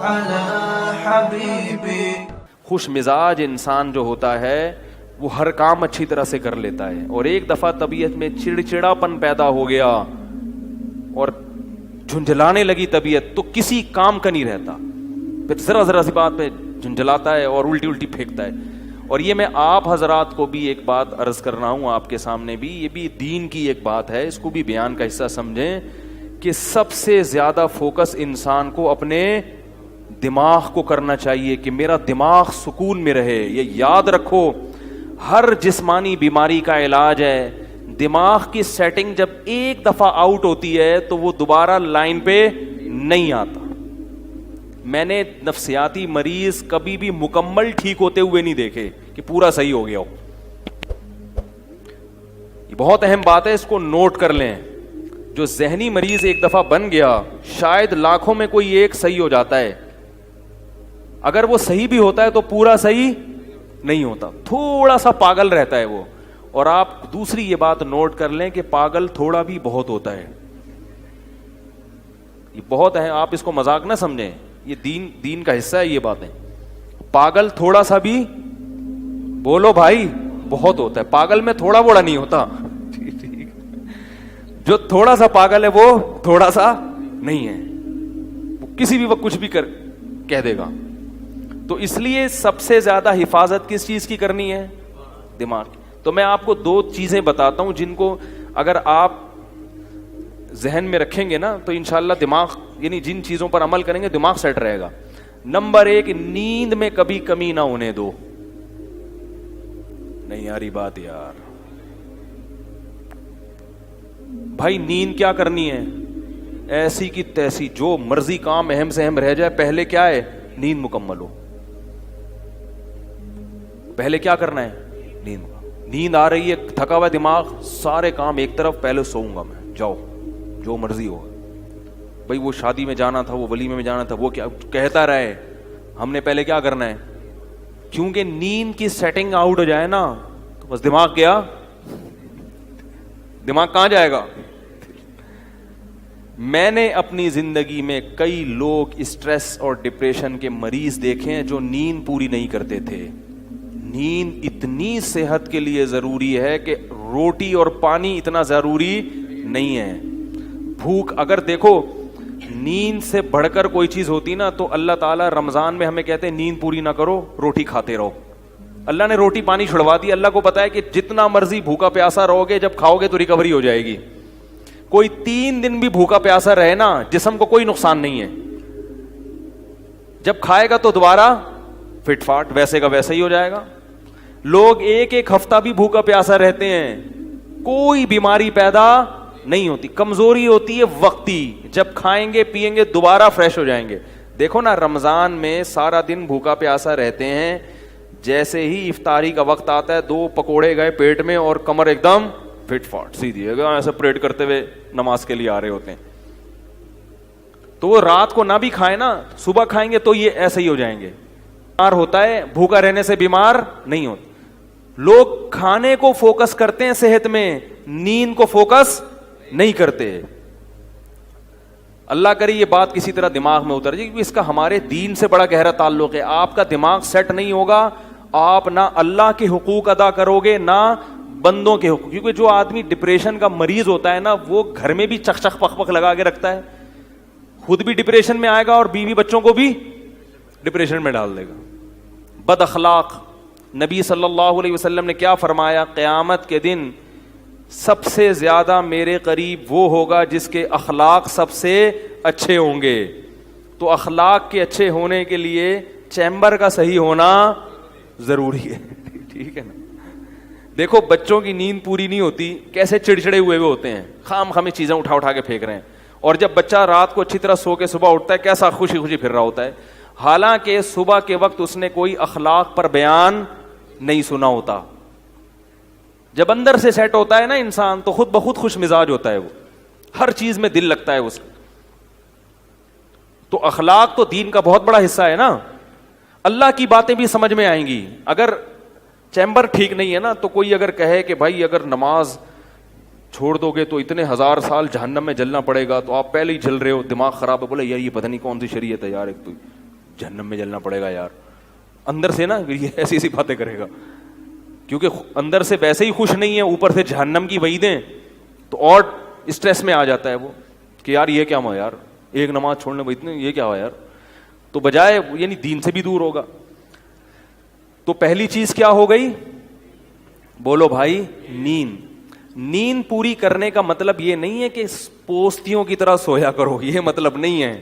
على حبيبي. خوش مزاج انسان جو ہوتا ہے وہ ہر کام اچھی طرح سے کر لیتا ہے, اور ایک دفعہ طبیعت میں چڑچڑاپن پیدا ہو گیا اور جھنجھلانے لگی طبیعت تو کسی کام کا نہیں رہتا, پھر ذرا ذرا سی بات پہ جھنجھلاتا ہے اور الٹی الٹی پھینکتا ہے. اور یہ میں آپ حضرات کو بھی ایک بات عرض کر رہا ہوں آپ کے سامنے بھی, یہ بھی دین کی ایک بات ہے, اس کو بھی بیان کا حصہ سمجھیں کہ سب سے زیادہ فوکس انسان کو اپنے دماغ کو کرنا چاہیے کہ میرا دماغ سکون میں رہے. یہ یاد رکھو, ہر جسمانی بیماری کا علاج ہے, دماغ کی سیٹنگ جب ایک دفعہ آؤٹ ہوتی ہے تو وہ دوبارہ لائن پہ نہیں آتا. میں نے نفسیاتی مریض کبھی بھی مکمل ٹھیک ہوتے ہوئے نہیں دیکھے کہ پورا صحیح ہو گیا ہو. یہ بہت اہم بات ہے, اس کو نوٹ کر لیں. جو ذہنی مریض ایک دفعہ بن گیا, شاید لاکھوں میں کوئی ایک صحیح ہو جاتا ہے. اگر وہ صحیح بھی ہوتا ہے تو پورا صحیح نہیں ہوتا, تھوڑا سا پاگل رہتا ہے وہ. اور آپ دوسری یہ بات نوٹ کر لیں کہ پاگل تھوڑا بھی بہت ہوتا ہے. یہ بہت ہے, آپ اس کو مذاق نہ سمجھیں, یہ دین کا حصہ ہے یہ باتیں. پاگل تھوڑا سا بھی بولو بھائی بہت ہوتا ہے, پاگل میں تھوڑا بوڑا نہیں ہوتا. جو تھوڑا سا پاگل ہے وہ تھوڑا سا نہیں ہے, وہ کسی بھی وقت کچھ بھی کہہ دے گا. تو اس لیے سب سے زیادہ حفاظت کس چیز کی کرنی ہے؟ دماغ کی. تو میں آپ کو دو چیزیں بتاتا ہوں جن کو اگر آپ ذہن میں رکھیں گے نا تو انشاءاللہ دماغ, یعنی جن چیزوں پر عمل کریں گے دماغ سیٹ رہے گا. نمبر 1, نیند میں کبھی کمی نہ ہونے دو. نہیں یاری بات یار بھائی, نیند کیا کرنی ہے؟ ایسی کی تیسی, جو مرضی کام اہم سے اہم رہ جائے, پہلے کیا ہے؟ نیند مکمل ہو. پہلے کیا کرنا ہے؟ نیند آ رہی ہے, تھکا ہوا دماغ, سارے کام ایک طرف, پہلے سوؤں گا میں, جاؤ جو مرضی ہو. بھائی وہ شادی میں جانا تھا, وہ ولیمے میں جانا تھا, وہ کیا کہتا رہے, ہم نے پہلے کیا کرنا ہے؟ کیونکہ نیند کی سیٹنگ آؤٹ ہو جائے نا تو بس دماغ گیا, دماغ کہاں جائے گا؟ میں نے اپنی زندگی میں کئی لوگ اسٹریس اور ڈپریشن کے مریض دیکھے ہیں جو نیند پوری نہیں کرتے تھے. نیند اتنی صحت کے لیے ضروری ہے کہ روٹی اور پانی اتنا ضروری نہیں ہے. بھوک, اگر دیکھو نیند سے بڑھ کر کوئی چیز ہوتی نا تو اللہ تعالیٰ رمضان میں ہمیں کہتے ہیں نیند پوری نہ کرو, روٹی کھاتے رہو. اللہ نے روٹی پانی چھڑوا دی. اللہ کو پتا ہے کہ جتنا مرضی بھوکا پیاسا رہو گے, جب کھاؤ گے تو ریکوری ہو جائے گی. کوئی 3 دن بھی بھوکا پیاسا رہے نا, جسم کو کوئی نقصان نہیں ہے. جب کھائے گا تو دوبارہ فٹ فاٹ ویسے کا ویسا ہی ہو جائے گا. لوگ 1 ہفتہ بھی بھوکا پیاسا رہتے ہیں, کوئی بیماری پیدا نہیں ہوتی. کمزوری ہوتی ہے وقتی, جب کھائیں گے پیئیں گے دوبارہ فریش ہو جائیں گے. دیکھو نا, رمضان میں سارا دن بھوکا پیاسا رہتے ہیں, جیسے ہی افطاری کا وقت آتا ہے 2 پکوڑے گئے پیٹ میں اور کمر ایک دم فٹ فاٹ سیدھی ہے, ایسا پریڈ کرتے ہوئے نماز کے لیے آ رہے ہوتے ہیں. تو وہ رات کو نہ بھی کھائیں نا, صبح کھائیں گے تو یہ ایسے ہی ہو جائیں گے. بیمار ہوتا ہے, بھوکا رہنے سے بیمار نہیں ہوتا. لوگ کھانے کو فوکس کرتے ہیں صحت میں, نیند کو فوکس نہیں کرتے. اللہ کرے یہ بات کسی طرح دماغ میں اتر جائے, کیونکہ اس کا ہمارے دین سے بڑا گہرا تعلق ہے. آپ کا دماغ سیٹ نہیں ہوگا, آپ نہ اللہ کے حقوق ادا کرو گے نہ بندوں کے حقوق. کیونکہ جو آدمی ڈپریشن کا مریض ہوتا ہے نا, وہ گھر میں بھی چک چک پک پک لگا کے رکھتا ہے, خود بھی ڈپریشن میں آئے گا اور بیوی بچوں کو بھی ڈپریشن میں ڈال دے گا. بد اخلاق, نبی صلی اللہ علیہ وسلم نے کیا فرمایا, قیامت کے دن سب سے زیادہ میرے قریب وہ ہوگا جس کے اخلاق سب سے اچھے ہوں گے. تو اخلاق کے اچھے ہونے کے لیے چیمبر کا صحیح ہونا ضروری ہے. ٹھیک ہے نا. دیکھو بچوں کی نیند پوری نہیں ہوتی, کیسے چڑچڑے ہوئے ہوتے ہیں, خام خامی چیزیں اٹھا اٹھا کے پھینک رہے ہیں. اور جب بچہ رات کو اچھی طرح سو کے صبح اٹھتا ہے, کیسا خوشی خوشی پھر رہا ہوتا ہے, حالانکہ صبح کے وقت اس نے کوئی اخلاق پر بیان نہیں سنا ہوتا. جب اندر سے سیٹ ہوتا ہے نا انسان, تو خود بخود خوش مزاج ہوتا ہے, وہ ہر چیز میں دل لگتا ہے اس کا. تو اخلاق تو دین کا بہت بڑا حصہ ہے نا. اللہ کی باتیں بھی سمجھ میں آئیں گی. اگر چیمبر ٹھیک نہیں ہے نا, تو کوئی اگر کہے کہ بھائی اگر نماز چھوڑ دو گے تو اتنے 1000 سال جہنم میں جلنا پڑے گا, تو آپ پہلے ہی جل رہے ہو, دماغ خراب ہے. بولے یار یہ پتہ نہیں کون سی شریعت ہے یار, ایک تو جہنم میں جلنا پڑے گا یار, اندر سے نا یہ ایسی ایسی باتیں کرے گا, کیونکہ اندر سے ویسے ہی خوش نہیں ہے, اوپر سے جہنم کی وعیدیں, تو اور اسٹریس میں آ جاتا ہے وہ کہ یار یہ کیا ہوا یار, ایک نماز چھوڑنے میں اتنے یہ کیا ہوا یار, تو بجائے یعنی دین سے بھی دور ہوگا. تو پہلی چیز کیا ہو گئی, بولو بھائی, نیند. نیند پوری کرنے کا مطلب یہ نہیں ہے کہ پوستیوں کی طرح سویا کرو, یہ مطلب نہیں ہے.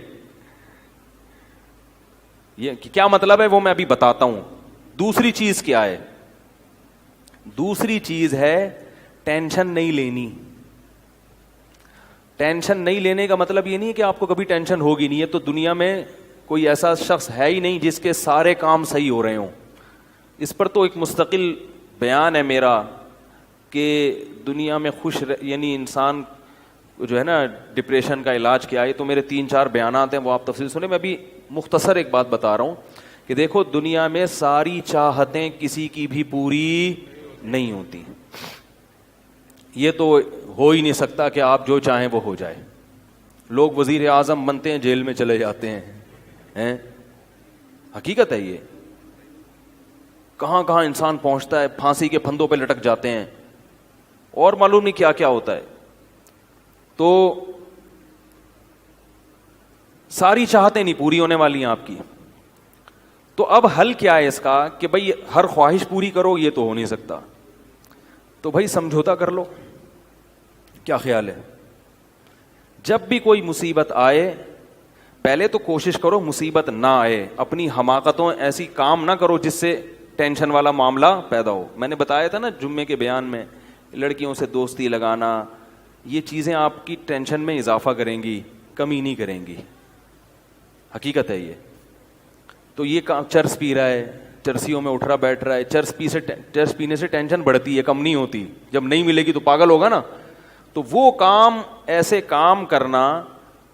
یہ کیا مطلب ہے وہ میں ابھی بتاتا ہوں. دوسری چیز کیا ہے, دوسری چیز ہے ٹینشن نہیں لینی. ٹینشن نہیں لینے کا مطلب یہ نہیں ہے کہ آپ کو کبھی ٹینشن ہوگی نہیں. ہے تو دنیا میں کوئی ایسا شخص ہے ہی نہیں جس کے سارے کام صحیح ہو رہے ہوں. اس پر تو ایک مستقل بیان ہے میرا کہ دنیا میں یعنی انسان جو ہے نا ڈپریشن کا علاج کیا ہے, تو میرے 3-4 بیانات ہیں, وہ آپ تفصیل سنیں. میں ابھی مختصر ایک بات بتا رہا ہوں کہ دیکھو دنیا میں ساری چاہتیں کسی کی بھی پوری نہیں ہوتی. یہ تو ہو ہی نہیں سکتا کہ آپ جو چاہیں وہ ہو جائے. لوگ وزیر اعظم بنتے ہیں, جیل میں چلے جاتے ہیں, حقیقت ہے یہ. کہاں کہاں انسان پہنچتا ہے, پھانسی کے پھندوں پہ لٹک جاتے ہیں, اور معلوم نہیں کیا کیا ہوتا ہے. تو ساری چاہتیں نہیں پوری ہونے والی ہیں آپ کی. تو اب حل کیا ہے اس کا کہ بھئی ہر خواہش پوری کرو, یہ تو ہو نہیں سکتا. تو بھائی سمجھوتا کر لو. کیا خیال ہے, جب بھی کوئی مصیبت آئے پہلے تو کوشش کرو مصیبت نہ آئے. اپنی حماقتوں ایسی کام نہ کرو جس سے ٹینشن والا معاملہ پیدا ہو. میں نے بتایا تھا نا جمعے کے بیان میں, لڑکیوں سے دوستی لگانا, یہ چیزیں آپ کی ٹینشن میں اضافہ کریں گی, کمی نہیں کریں گی. حقیقت ہے یہ. تو یہ چرس پی رہا ہے, چرسیوں میں اٹھ رہا بیٹھ رہا ہے, چرس پینے سے ٹینشن بڑھتی ہے, کم نہیں ہوتی. جب نہیں ملے گی تو پاگل ہوگا نا. تو وہ کام, ایسے کام کرنا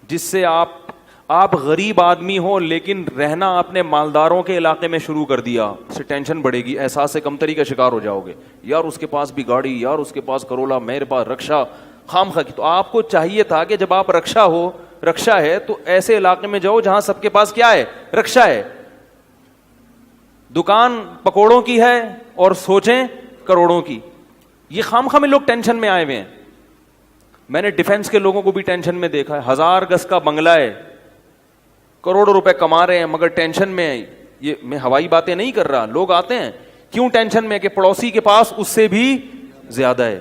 جس سے آپ غریب آدمی ہو لیکن رہنا اپنے مالداروں کے علاقے میں شروع کر دیا, اس سے ٹینشن بڑھے گی, احساس کمتری کا شکار ہو جاؤ گے. یار اس کے پاس بھی گاڑی, یار اس کے پاس کرولا, میرے پاس رکشا, خام خواہ. تو آپ کو چاہیے تھا کہ جب آپ رکشا ہے تو ایسے علاقے میں جاؤ جہاں سب کے پاس کیا ہے, رکشا ہے. دکان پکوڑوں کی ہے اور سوچیں کروڑوں کی. یہ خام خواہ میں لوگ ٹینشن میں آئے ہوئے ہیں. میں نے ڈیفنس کے لوگوں کو بھی ٹینشن میں دیکھا ہے. 1000 گز کا بنگلہ ہے, کروڑوں روپے کما رہے ہیں, مگر ٹینشن میں. یہ میں ہوائی باتیں نہیں کر رہا. لوگ آتے ہیں کیوں ٹینشن میں کہ پڑوسی کے پاس اس سے بھی زیادہ ہے.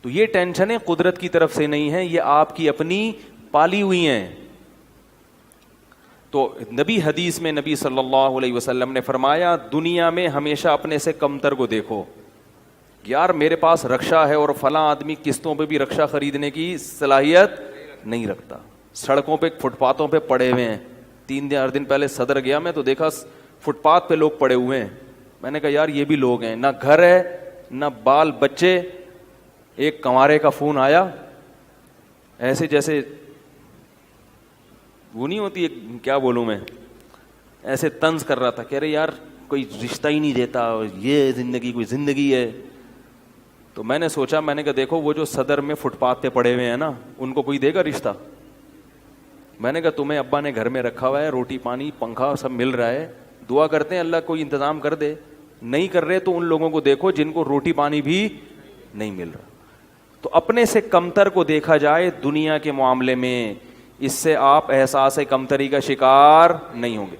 تو یہ ٹینشنیں قدرت کی طرف سے نہیں ہیں, یہ آپ کی اپنی پالی ہوئی ہیں. تو حدیث میں نبی صلی اللہ علیہ وسلم نے فرمایا دنیا میں ہمیشہ اپنے سے کمتر کو دیکھو. یار میرے پاس رکشا ہے اور فلاں آدمی قسطوں پہ بھی رکشا خریدنے کی صلاحیت نہیں رکھتا, سڑکوں پہ فٹ پاتھوں پہ پڑے ہوئے ہیں. 3 دن پہلے صدر گیا میں تو دیکھا فٹ پاتھ پہ لوگ پڑے ہوئے ہیں. میں نے کہا یار یہ بھی لوگ ہیں, نہ گھر ہے نہ بال بچے. ایک کنوارے کا فون آیا, ایسے جیسے وہ نہیں ہوتی, کیا بولوں میں, ایسے طنز کر رہا تھا, کہہ رہے یار کوئی رشتہ ہی نہیں دیتا, یہ زندگی کوئی زندگی ہے. تو میں نے سوچا, میں نے کہا دیکھو وہ جو صدر میں فٹ پاتھ پہ پڑے ہوئے ہیں نا, ان کو کوئی دے گا رشتہ؟ میں نے کہا تمہیں ابا نے گھر میں رکھا ہوا ہے, روٹی پانی پنکھا سب مل رہا ہے, دعا کرتے ہیں اللہ کوئی انتظام کر دے. نہیں کر رہے تو ان لوگوں کو دیکھو جن کو روٹی پانی بھی نہیں مل رہا. تو اپنے سے کمتر کو دیکھا جائے دنیا کے معاملے میں, اس سے آپ احساس کمتری کا شکار نہیں ہوں گے.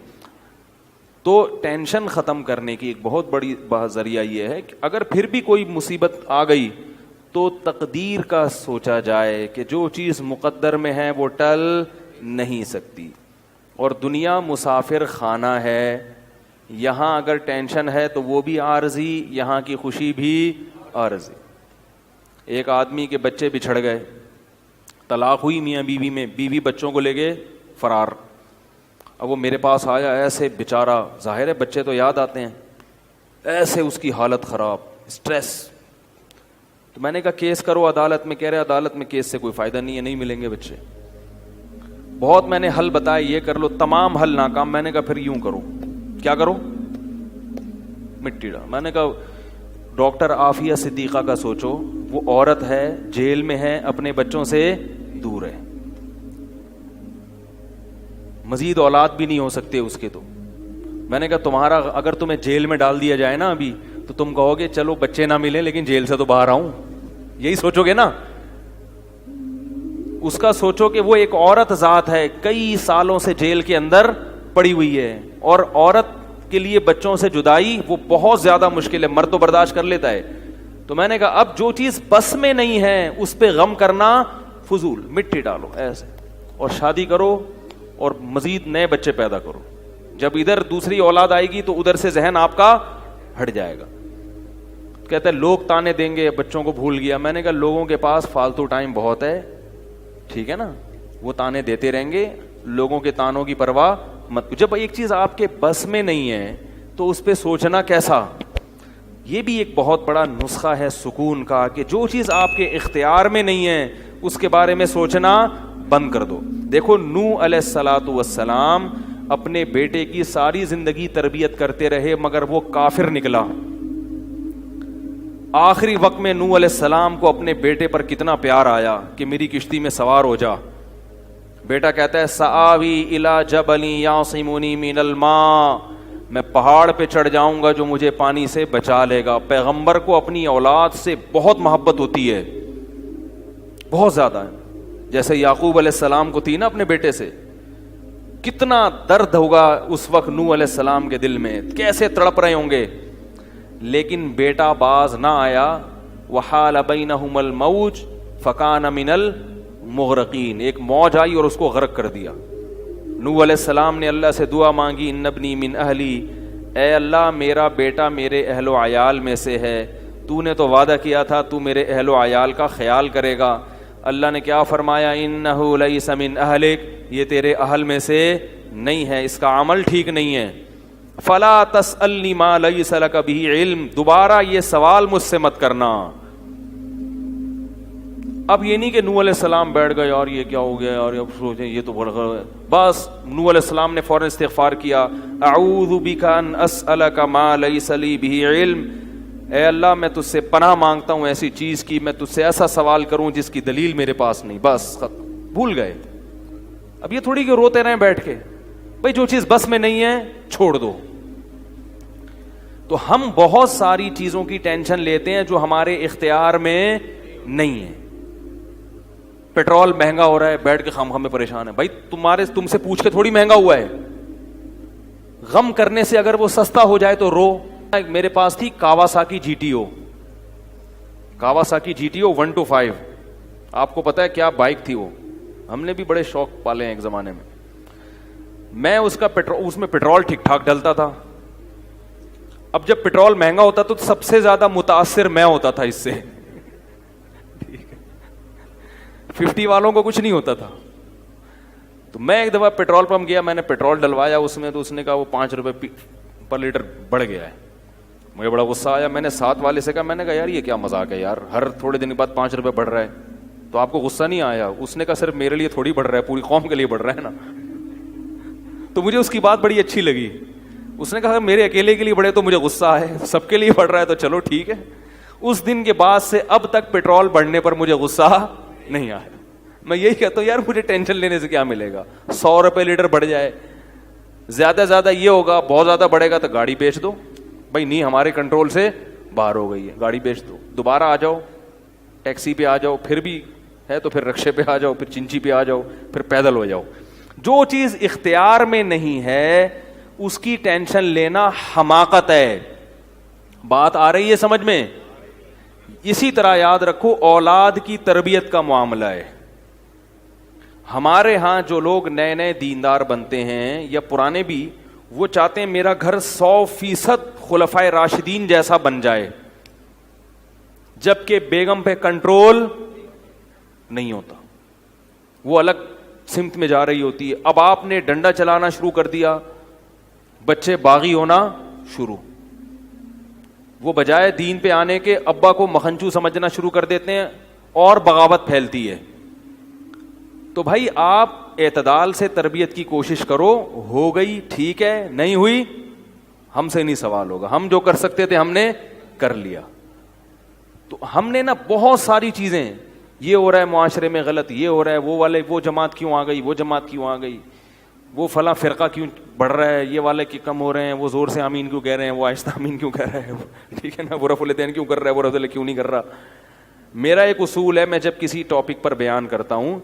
تو ٹینشن ختم کرنے کی ایک بہت بڑی ذریعہ یہ ہے کہ اگر پھر بھی کوئی مصیبت آ گئی تو تقدیر کا سوچا جائے کہ جو چیز مقدر میں ہے وہ ٹل نہیں سکتی. اور دنیا مسافر خانہ ہے, یہاں اگر ٹینشن ہے تو وہ بھی عارضی, یہاں کی خوشی بھی عارضی. ایک آدمی کے بچے بچھڑ گئے, طلاق ہوئی میاں بیوی میں, بیوی بچوں کو لے گئے فرار. اب وہ میرے پاس آیا, ایسے بیچارہ, ظاہر ہے بچے تو یاد آتے ہیں, ایسے اس کی حالت خراب, اسٹریس. تو میں نے کہا کیس کرو عدالت میں. کہہ رہے عدالت میں کیس سے کوئی فائدہ نہیں ہے, نہیں ملیں گے بچے. بہت میں نے حل بتائے, یہ کر لو, تمام حل ناکام. میں نے کہا پھر یوں کرو. کیا کرو؟ مٹی ڈال. میں نے کہا ڈاکٹر عافیہ صدیقہ کا سوچو, وہ عورت ہے, جیل میں ہے, اپنے بچوں سے دور ہے, مزید اولاد بھی نہیں ہو سکتے اس کے. تو میں نے کہا تمہارا اگر تمہیں جیل میں ڈال دیا جائے نا ابھی تو تم کہو گے چلو بچے نہ ملیں لیکن جیل سے تو باہر آؤں, یہی سوچو گے نا. اس کا سوچو کہ وہ ایک عورت ذات ہے, کئی سالوں سے جیل کے اندر پڑی ہوئی ہے, اور عورت کے لیے بچوں سے جدائی وہ بہت زیادہ مشکل ہے, مرد تو برداشت کر لیتا ہے. تو میں نے کہا اب جو چیز بس میں نہیں ہے اس پہ غم کرنا فضول, مٹی ڈالو ایسے اور شادی کرو اور مزید نئے بچے پیدا کرو. جب ادھر دوسری اولاد آئے گی تو ادھر سے ذہن آپ کا ہٹ جائے گا. کہتا ہے لوگ تانے دیں گے بچوں کو بھول گیا. میں نے کہا لوگوں کے پاس فالتو ٹائم بہت ہے, ٹھیک ہے نا, وہ تانے دیتے رہیں گے, لوگوں کے تانوں کی پرواہ مت. جب ایک چیز آپ کے بس میں نہیں ہے تو اس پہ سوچنا کیسا. یہ بھی ایک بہت بڑا نسخہ ہے سکون کا کہ جو چیز آپ کے اختیار میں نہیں ہے اس کے بارے میں سوچنا بند کر دو. دیکھو نوح علیہ الصلوۃ والسلام اپنے بیٹے کی ساری زندگی تربیت کرتے رہے مگر وہ کافر نکلا. آخری وقت میں نوح علیہ السلام کو اپنے بیٹے پر کتنا پیار آیا کہ میری کشتی میں سوار ہو جا. بیٹا کہتا ہے سآوی الی جبل یعصمنی من الماء, میں پہاڑ پہ چڑھ جاؤں گا جو مجھے پانی سے بچا لے گا. پیغمبر کو اپنی اولاد سے بہت محبت ہوتی ہے, بہت زیادہ ہے. جیسے یعقوب علیہ السلام کو تھی نا اپنے بیٹے سے. کتنا درد ہوگا اس وقت نوح علیہ السلام کے دل میں, کیسے تڑپ رہے ہوں گے. لیکن بیٹا باز نہ آیا. وحال بینہم الموج فکان من المغرقین, ایک موج آئی اور اس کو غرق کر دیا. نوح علیہ السلام نے اللہ سے دعا مانگی ان ابنی من اہلی, اے اللہ میرا بیٹا میرے اہل و عیال میں سے ہے, تو نے تو وعدہ کیا تھا تو میرے اہل و عیال کا خیال کرے گا. اللہ نے کیا فرمایا انہ لیس من اہلک, یہ تیرے اہل میں سے نہیں ہے, اس کا عمل ٹھیک نہیں ہے. فلا تسألنی ما لیس لک بہ علم, دوبارہ یہ سوال مجھ سے مت کرنا. اب یہ نہیں کہ نوح علیہ السلام بیٹھ گئے اور یہ کیا ہو گیا اور اب سوچیں یہ تو بڑھ گئے. بس نوح علیہ السلام نے فوراً استغفار کیا, اعوذ بک ان اسألک ما لیس لی بہ علم, اے اللہ میں تجھ سے پناہ مانگتا ہوں ایسی چیز کی, میں تجھ سے ایسا سوال کروں جس کی دلیل میرے پاس نہیں. بس بھول گئے. اب یہ تھوڑی کہ روتے رہیں بیٹھ کے, بھئی جو چیز بس میں نہیں ہے چھوڑ دو. تو ہم بہت ساری چیزوں کی ٹینشن لیتے ہیں جو ہمارے اختیار میں نہیں ہے. پیٹرول مہنگا ہو رہا ہے, بیٹھ کے خام میں پریشان ہے. بھائی تم سے پوچھ کے تھوڑی مہنگا ہوا ہے. غم کرنے سے اگر وہ سستا ہو جائے تو رو. میرے پاس تھی Kawasaki G T O, Kawasaki G T O 125. آپ کو پتا ہے کیا بائک تھی وہ, ہم نے بھی بڑے شوق پالے ہیں ایک زمانے میں. میں اس میں پیٹرول ٹھیک ٹھاک ڈلتا تھا. اب جب پیٹرول مہنگا ہوتا تو سب سے زیادہ متاثر میں ہوتا تھا اس سے. 50 والوں کو کچھ نہیں ہوتا تھا. تو میں ایک دفعہ پیٹرول پمپ گیا, میں نے پیٹرول ڈلوایا اس میں, تو اس نے کہا وہ 5 روپے پر لیٹر بڑھ گیا ہے. مجھے بڑا غصہ آیا. میں نے ساتھ والے سے کہا, میں نے کہا یار یہ کیا مذاق ہے یار, ہر تھوڑے دن کے بعد 5 روپے بڑھ رہا ہے, تو آپ کو غصہ نہیں آیا؟ اس نے کہا صرف میرے لیے تھوڑی بڑھ رہا ہے, پوری قوم کے لیے بڑھ رہا ہے نا. تو مجھے اس کی بات بڑی اچھی لگی. اس نے کہا میرے اکیلے کے لیے بڑھے تو مجھے غصہ آئے, سب کے لیے بڑھ رہا ہے تو چلو ٹھیک ہے. اس دن کے بعد سے اب تک پیٹرول بڑھنے پر مجھے غصہ نہیں آیا. میں یہی کہتا ہوں یار مجھے ٹینشن لینے سے کیا ملے گا. 100 روپے لیٹر بڑھ جائے, زیادہ زیادہ یہ ہوگا, بہت زیادہ بڑھے گا تو گاڑی بیچ دو. بھائی نہیں ہمارے کنٹرول سے باہر ہو گئی ہے, گاڑی بیچ دو, دوبارہ آ جاؤ, ٹیکسی پہ آ جاؤ, پھر بھی ہے تو پھر رکشے پہ آ جاؤ, پھر چنچی پہ آ جاؤ, پھر پیدل ہو جاؤ. جو چیز اختیار میں نہیں ہے اس کی ٹینشن لینا حماقت ہے. بات آ رہی ہے سمجھ میں؟ اسی طرح یاد رکھو اولاد کی تربیت کا معاملہ ہے. ہمارے ہاں جو لوگ نئے نئے دیندار بنتے ہیں یا پرانے بھی, وہ چاہتے ہیں میرا گھر 100% خلفائے راشدین جیسا بن جائے, جبکہ بیگم پہ کنٹرول نہیں ہوتا, وہ الگ سمت میں جا رہی ہوتی ہے. اب آپ نے ڈنڈا چلانا شروع کر دیا, بچے باغی ہونا شروع. وہ بجائے دین پہ آنے کے ابا کو مکھنچو سمجھنا شروع کر دیتے ہیں اور بغاوت پھیلتی ہے. تو بھائی آپ اعتدال سے تربیت کی کوشش کرو, ہو گئی ٹھیک ہے, نہیں ہوئی ہم سے نہیں سوال ہوگا, ہم جو کر سکتے تھے ہم نے کر لیا. تو ہم نے نا بہت ساری چیزیں, یہ ہو رہا ہے معاشرے میں غلط, یہ ہو رہا ہے, وہ والے وہ جماعت کیوں آ گئی, وہ جماعت کیوں آ گئی, وہ فلاں فرقہ کیوں بڑھ رہا ہے, یہ والے کیوں کم ہو رہے ہیں, وہ زور سے آمین کیوں کہہ رہے ہیں, وہ آہستہ آمین کیوں کہہ رہے ہیں, ٹھیک ہے نا, وہ رفع الیدین کیوں کر رہا ہے, وہ رفع الیدین کیوں نہیں کر رہا. میرا ایک اصول ہے, میں جب کسی ٹاپک پر بیان کرتا ہوں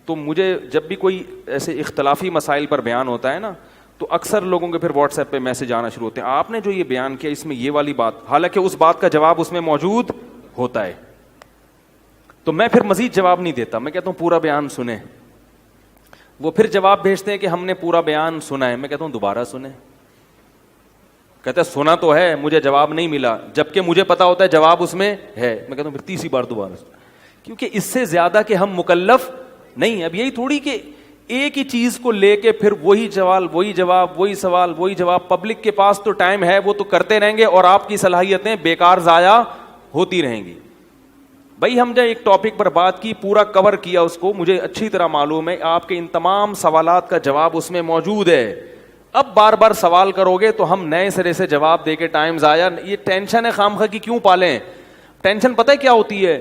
تو مجھے جب بھی کوئی ایسے اختلافی مسائل پر بیان ہوتا ہے نا, تو اکثر لوگوں کے پھر واٹس ایپ پہ میسج آنا شروع ہوتے ہیں, آپ نے جو یہ بیان کیا اس میں یہ والی بات, حالانکہ اس بات کا جواب اس میں موجود ہوتا ہے. تو میں پھر مزید جواب نہیں دیتا, میں کہتا ہوں پورا بیان سنیں. وہ پھر جواب بھیجتے ہیں کہ ہم نے پورا بیان سنا ہے. میں کہتا ہوں دوبارہ سنیں. کہتا ہے سنا تو ہے, مجھے جواب نہیں ملا, جبکہ مجھے پتا ہوتا ہے جواب اس میں ہے. میں کہتا ہوں پھر تیسری بار دوبارہ سنیں, کیونکہ اس سے زیادہ کہ ہم مکلف نہیں. اب یہی تھوڑی کہ ایک ہی چیز کو لے کے پھر وہی سوال وہی جواب وہی سوال وہی جواب. پبلک کے پاس تو ٹائم ہے, وہ تو کرتے رہیں گے اور آپ کی صلاحیتیں بیکار ضائع ہوتی رہیں گی. بھائی ہم جب ایک ٹاپک پر بات کی, پورا کور کیا اس کو, مجھے اچھی طرح معلوم ہے آپ کے ان تمام سوالات کا جواب اس میں موجود ہے. اب بار بار سوال کرو گے تو ہم نئے سرے سے جواب دے کے ٹائم ضائع. یہ ٹینشن ہے خامخواہ کی کیوں پالیں؟ ٹینشن پتہ ہے کیا ہوتی ہے؟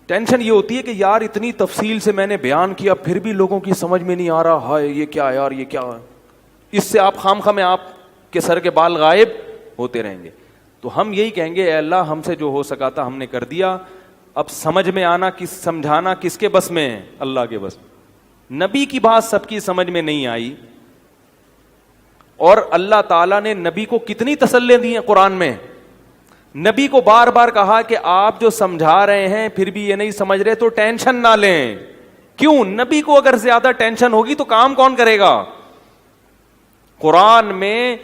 ٹینشن یہ ہوتی ہے کہ یار اتنی تفصیل سے میں نے بیان کیا پھر بھی لوگوں کی سمجھ میں نہیں آ رہا, ہائے یہ کیا ہے یار, یہ کیا ہے. اس سے آپ خامخواہ میں آپ کے سر کے بال غائب ہوتے رہیں گے. تو ہم یہی کہیں گے, اے اللہ ہم سے جو ہو سکا تھا ہم نے کر دیا. اب سمجھ میں آنا سمجھانا کس کے بس میں ہے؟ اللہ کے بس. نبی کی بات سب کی سمجھ میں نہیں آئی, اور اللہ تعالیٰ نے نبی کو کتنی تسلی دی ہیں قرآن میں. نبی کو بار بار کہا کہ آپ جو سمجھا رہے ہیں پھر بھی یہ نہیں سمجھ رہے تو ٹینشن نہ لیں. کیوں؟ نبی کو اگر زیادہ ٹینشن ہوگی تو کام کون کرے گا؟ قرآن میں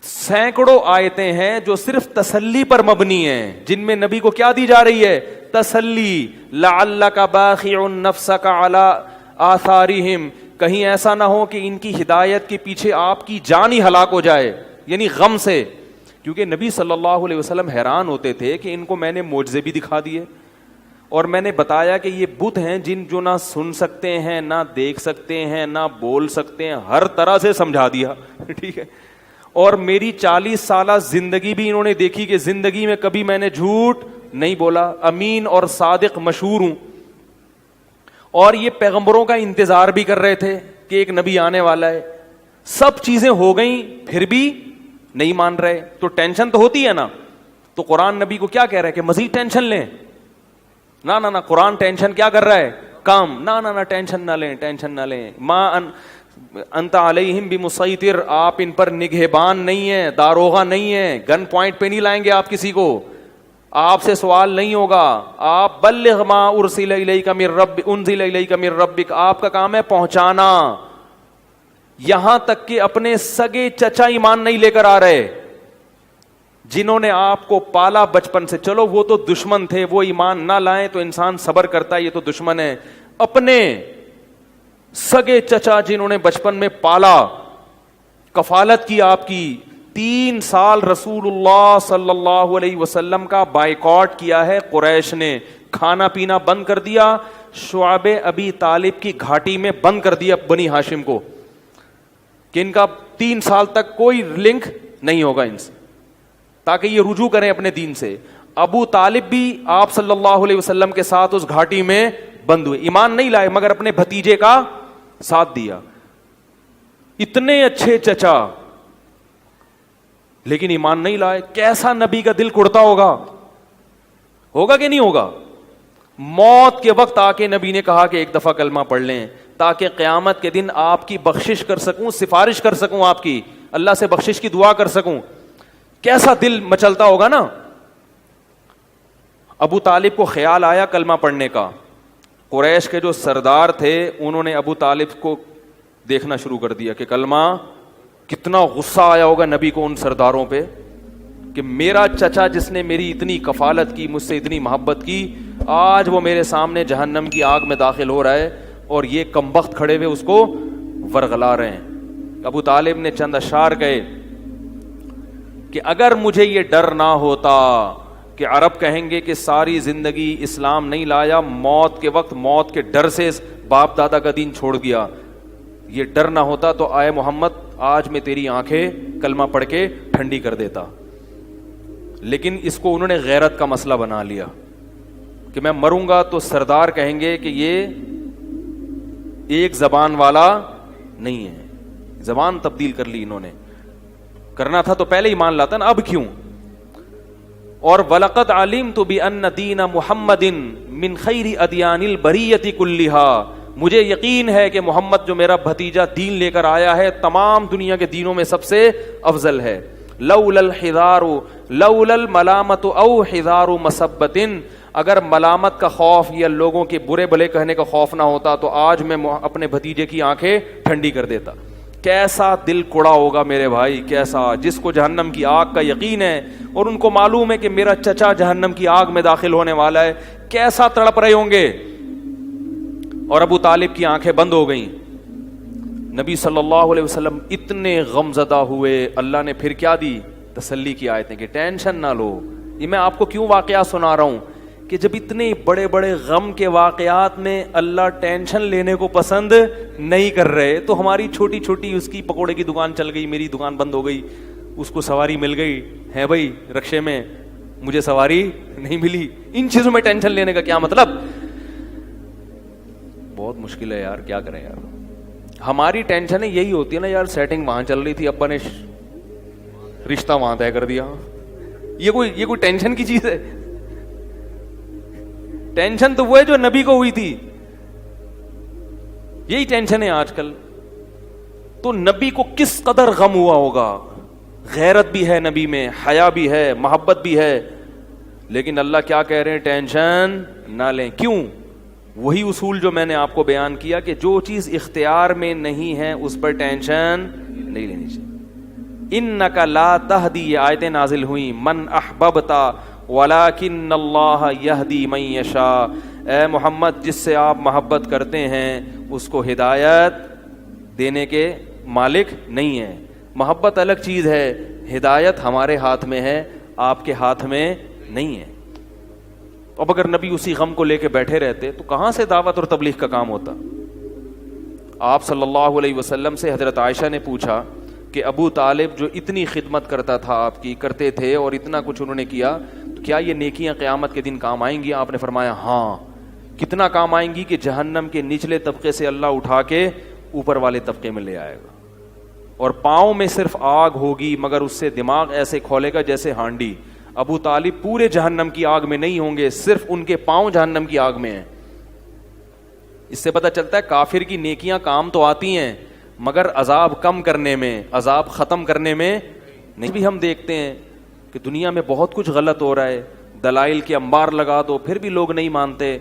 سینکڑوں آیتیں ہیں جو صرف تسلی پر مبنی ہیں, جن میں نبی کو کیا دی جا رہی ہے؟ تسلی. لعلک باخع نفسک علی آثارہم, کہیں ایسا نہ ہو کہ ان کی ہدایت کے پیچھے آپ کی جان ہی ہلاک ہو جائے, یعنی غم سے. کیونکہ نبی صلی اللہ علیہ وسلم حیران ہوتے تھے کہ ان کو میں نے معجزے بھی دکھا دیے, اور میں نے بتایا کہ یہ بت ہیں جن جو نہ سن سکتے ہیں, نہ دیکھ سکتے ہیں, نہ بول سکتے ہیں, ہر طرح سے سمجھا دیا, ٹھیک ہے. اور میری 40 سالہ زندگی بھی انہوں نے دیکھی کہ زندگی میں کبھی میں نے جھوٹ نہیں بولا, امین اور صادق مشہور ہوں. اور یہ پیغمبروں کا انتظار بھی کر رہے تھے کہ ایک نبی آنے والا ہے. سب چیزیں ہو گئیں پھر بھی نہیں مان رہے, تو ٹینشن تو ہوتی ہے نا. تو قرآن نبی کو کیا کہہ رہا ہے کہ مزید ٹینشن لیں؟ نہ قرآن ٹینشن کیا کر رہا ہے؟ کام. نہ ٹینشن نہ لیں, ٹینشن نہ لیں. انت علیہم بمسیطر, آپ ان پر نگہبان نہیں ہیں, داروغہ نہیں ہیں, گن پوائنٹ پہ نہیں لائیں گے آپ کسی کو, آپ سے سوال نہیں ہوگا. آپ بلغ ما ارسل الیک من ربک, آپ کا کام ہے پہنچانا. یہاں تک کہ اپنے سگے چچا ایمان نہیں لے کر آ رہے, جنہوں نے آپ کو پالا بچپن سے. چلو وہ تو دشمن تھے, وہ ایمان نہ لائیں تو انسان صبر کرتا ہے, یہ تو دشمن ہے. اپنے سگے چچا جنہوں نے بچپن میں پالا, کفالت کی آپ کی, 3 سال رسول اللہ صلی اللہ علیہ وسلم کا بائیکاٹ کیا ہے قریش نے, کھانا پینا بند کر دیا, شعب ابی طالب کی گھاٹی میں بند کر دیا بنی ہاشم کو, کہ ان کا 3 سال تک کوئی لنک نہیں ہوگا ان سے, تاکہ یہ رجوع کریں اپنے دین سے. ابو طالب بھی آپ صلی اللہ علیہ وسلم کے ساتھ اس گھاٹی میں بند ہوئے, ایمان نہیں لائے مگر اپنے بھتیجے کا ساتھ دیا. اتنے اچھے چچا لیکن ایمان نہیں لائے. کیسا نبی کا دل کڑتا ہوگا کہ نہیں ہوگا؟ موت کے وقت آ کے نبی نے کہا کہ ایک دفعہ کلمہ پڑھ لیں تاکہ قیامت کے دن آپ کی بخشش کر سکوں, سفارش کر سکوں, آپ کی اللہ سے بخشش کی دعا کر سکوں. کیسا دل مچلتا ہوگا نا. ابو طالب کو خیال آیا کلمہ پڑھنے کا. قریش کے جو سردار تھے انہوں نے ابو طالب کو دیکھنا شروع کر دیا کہ کلمہ, کتنا غصہ آیا ہوگا نبی کو ان سرداروں پہ کہ میرا چچا جس نے میری اتنی کفالت کی, مجھ سے اتنی محبت کی, آج وہ میرے سامنے جہنم کی آگ میں داخل ہو رہا ہے اور یہ کمبخت کھڑے ہوئے اس کو ورغلا رہے ہیں. ابو طالب نے چند اشعار کہے کہ اگر مجھے یہ ڈر نہ ہوتا کہ عرب کہیں گے کہ ساری زندگی اسلام نہیں لایا, موت کے وقت موت کے ڈر سے باپ دادا کا دین چھوڑ دیا, یہ ڈر نہ ہوتا تو آئے محمد آج میں تیری آنکھیں کلمہ پڑھ کے ٹھنڈی کر دیتا. لیکن اس کو انہوں نے غیرت کا مسئلہ بنا لیا کہ میں مروں گا تو سردار کہیں گے کہ یہ ایک زبان والا نہیں ہے. زبان تبدیل کر لی انہوں نے. کرنا تھا تو پہلے ہی مان لاتا نا, اب کیوں؟ اور وَلَقَدْ عَلِمْتُ بِأَنَّ دِينَ مُحَمَّدٍ مِّن خَيْرِ أَدْيَانِ الْبَرِيَّةِ كُلِّهَا, مجھے یقین ہے کہ محمد جو میرا بھتیجا دین لے کر آیا ہے تمام دنیا کے دینوں میں سب سے افضل ہے. لولا الحذار لولا الملامت او حذار مسبت, اگر ملامت کا خوف یا لوگوں کے برے بھلے کہنے کا خوف نہ ہوتا تو آج میں اپنے بھتیجے کی آنکھیں ٹھنڈی کر دیتا. کیسا دل کوڑا ہوگا میرے بھائی, کیسا, جس کو جہنم کی آگ کا یقین ہے اور ان کو معلوم ہے کہ میرا چچا جہنم کی آگ میں داخل ہونے والا ہے, کیسا تڑپ رہے ہوں گے. اور ابو طالب کی آنکھیں بند ہو گئیں. نبی صلی اللہ علیہ وسلم اتنے غم زدہ ہوئے, اللہ نے پھر کیا دی؟ تسلی کی آیتیں کہ ٹینشن نہ لو. یہ میں آپ کو کیوں واقعات سنا رہا ہوں کہ جب اتنے بڑے بڑے غم کے واقعات میں اللہ ٹینشن لینے کو پسند نہیں کر رہے, تو ہماری چھوٹی چھوٹی, اس کی پکوڑے کی دکان چل گئی, میری دکان بند ہو گئی, اس کو سواری مل گئی ہے بھائی رکشے میں, مجھے سواری نہیں ملی, ان چیزوں میں ٹینشن لینے کا کیا مطلب؟ بہت مشکل ہے یار, کیا کریں یار. ہماری ٹینشن یہی ہوتی ہے نا یار, سیٹنگ وہاں چل رہی تھی, ابا نے رشتہ وہاں طے کر دیا. یہ کوئی ٹینشن کی چیز ہے؟ ٹینشن تو وہ ہے جو نبی کو ہوئی تھی, یہی ٹینشن ہے آج کل. تو نبی کو کس قدر غم ہوا ہوگا, غیرت بھی ہے نبی میں, حیا بھی ہے, محبت بھی ہے, لیکن اللہ کیا کہہ رہے ہیں؟ ٹینشن نہ لیں. کیوں؟ وہی اصول جو میں نے آپ کو بیان کیا کہ جو چیز اختیار میں نہیں ہے اس پر ٹینشن نہیں لینی چاہیے. انک لا تہدی, یہ آیتیں نازل ہوئیں, من احببت ولکن اللہ یہدی من یشاء, اے محمد جس سے آپ محبت کرتے ہیں اس کو ہدایت دینے کے مالک نہیں ہے. محبت الگ چیز ہے, ہدایت ہمارے ہاتھ میں ہے, آپ کے ہاتھ میں نہیں ہے. اب اگر نبی اسی غم کو لے کے بیٹھے رہتے تو کہاں سے دعوت اور تبلیغ کا کام ہوتا؟ آپ صلی اللہ علیہ وسلم سے حضرت عائشہ نے پوچھا کہ ابو طالب جو اتنی خدمت کرتا تھا آپ کی, کرتے تھے اور اتنا کچھ انہوں نے کیا, تو کیا یہ نیکیاں قیامت کے دن کام آئیں گی؟ آپ نے فرمایا ہاں. کتنا کام آئیں گی کہ جہنم کے نچلے طبقے سے اللہ اٹھا کے اوپر والے طبقے میں لے آئے گا, اور پاؤں میں صرف آگ ہوگی مگر اس سے دماغ ایسے کھولے گا جیسے ہانڈی. ابو طالب پورے جہنم کی آگ میں نہیں ہوں گے, صرف ان کے پاؤں جہنم کی آگ میں ہیں. اس سے پتہ چلتا ہے کافر کی نیکیاں کام تو آتی ہیں مگر عذاب کم کرنے میں, عذاب ختم کرنے میں نہیں. بھی ہم دیکھتے ہیں کہ دنیا میں بہت کچھ غلط ہو رہا ہے, دلائل کے انبار لگا دو پھر بھی لوگ نہیں مانتے,